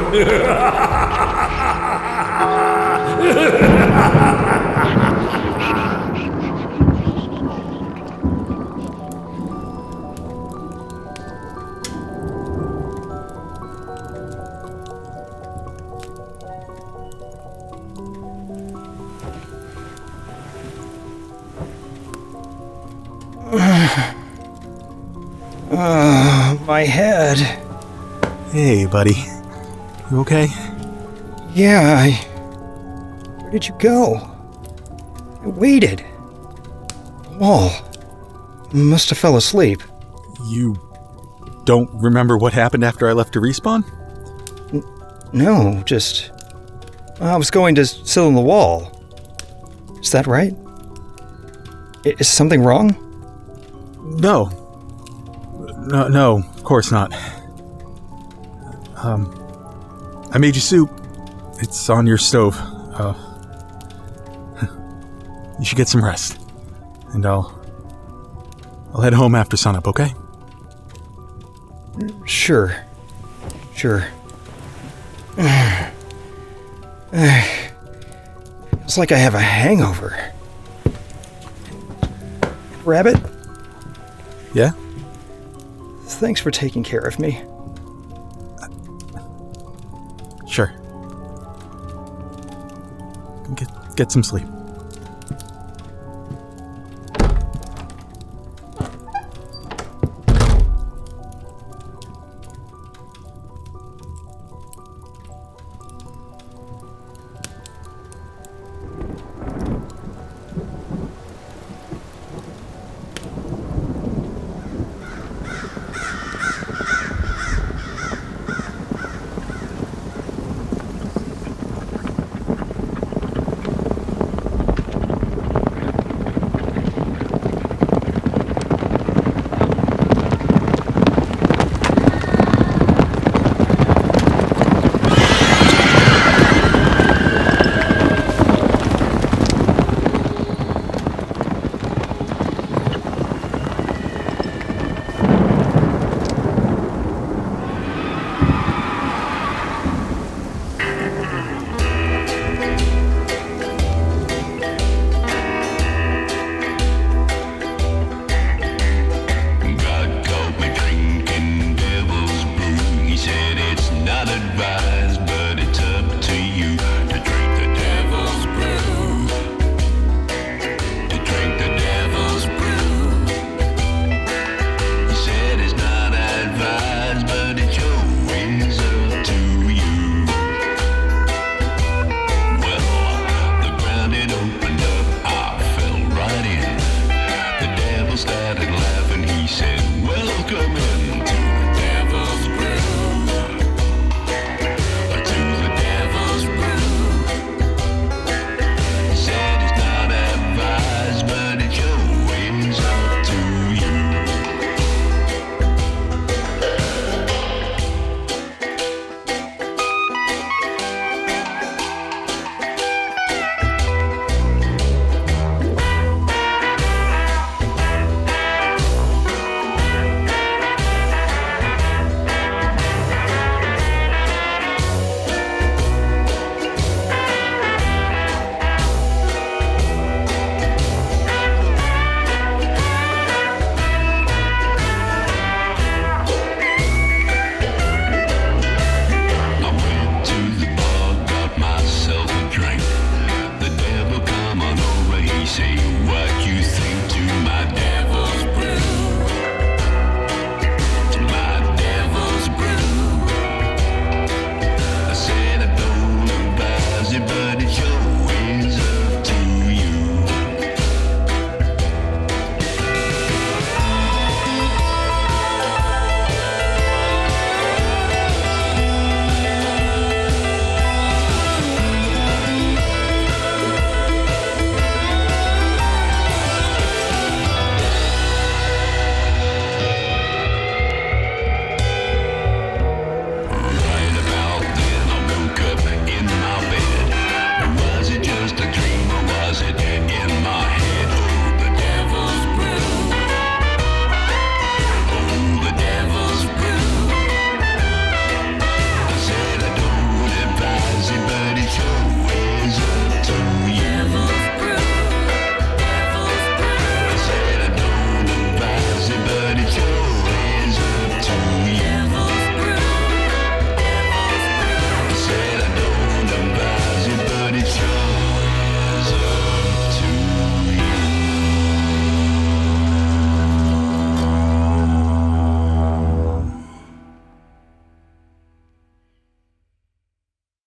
My head. Hey, buddy. You okay? Yeah, Where did you go? I waited. Wall. Must have fell asleep. You don't remember what happened after I left to respawn? No, just... I was going to sit on the wall. Is that right? Is something wrong? No, of course not. I made you soup. It's on your stove. You should get some rest. And I'll head home after sunup, okay? Sure. It's like I have a hangover. Rabbit? Yeah? Thanks for taking care of me. Sure. Get some sleep.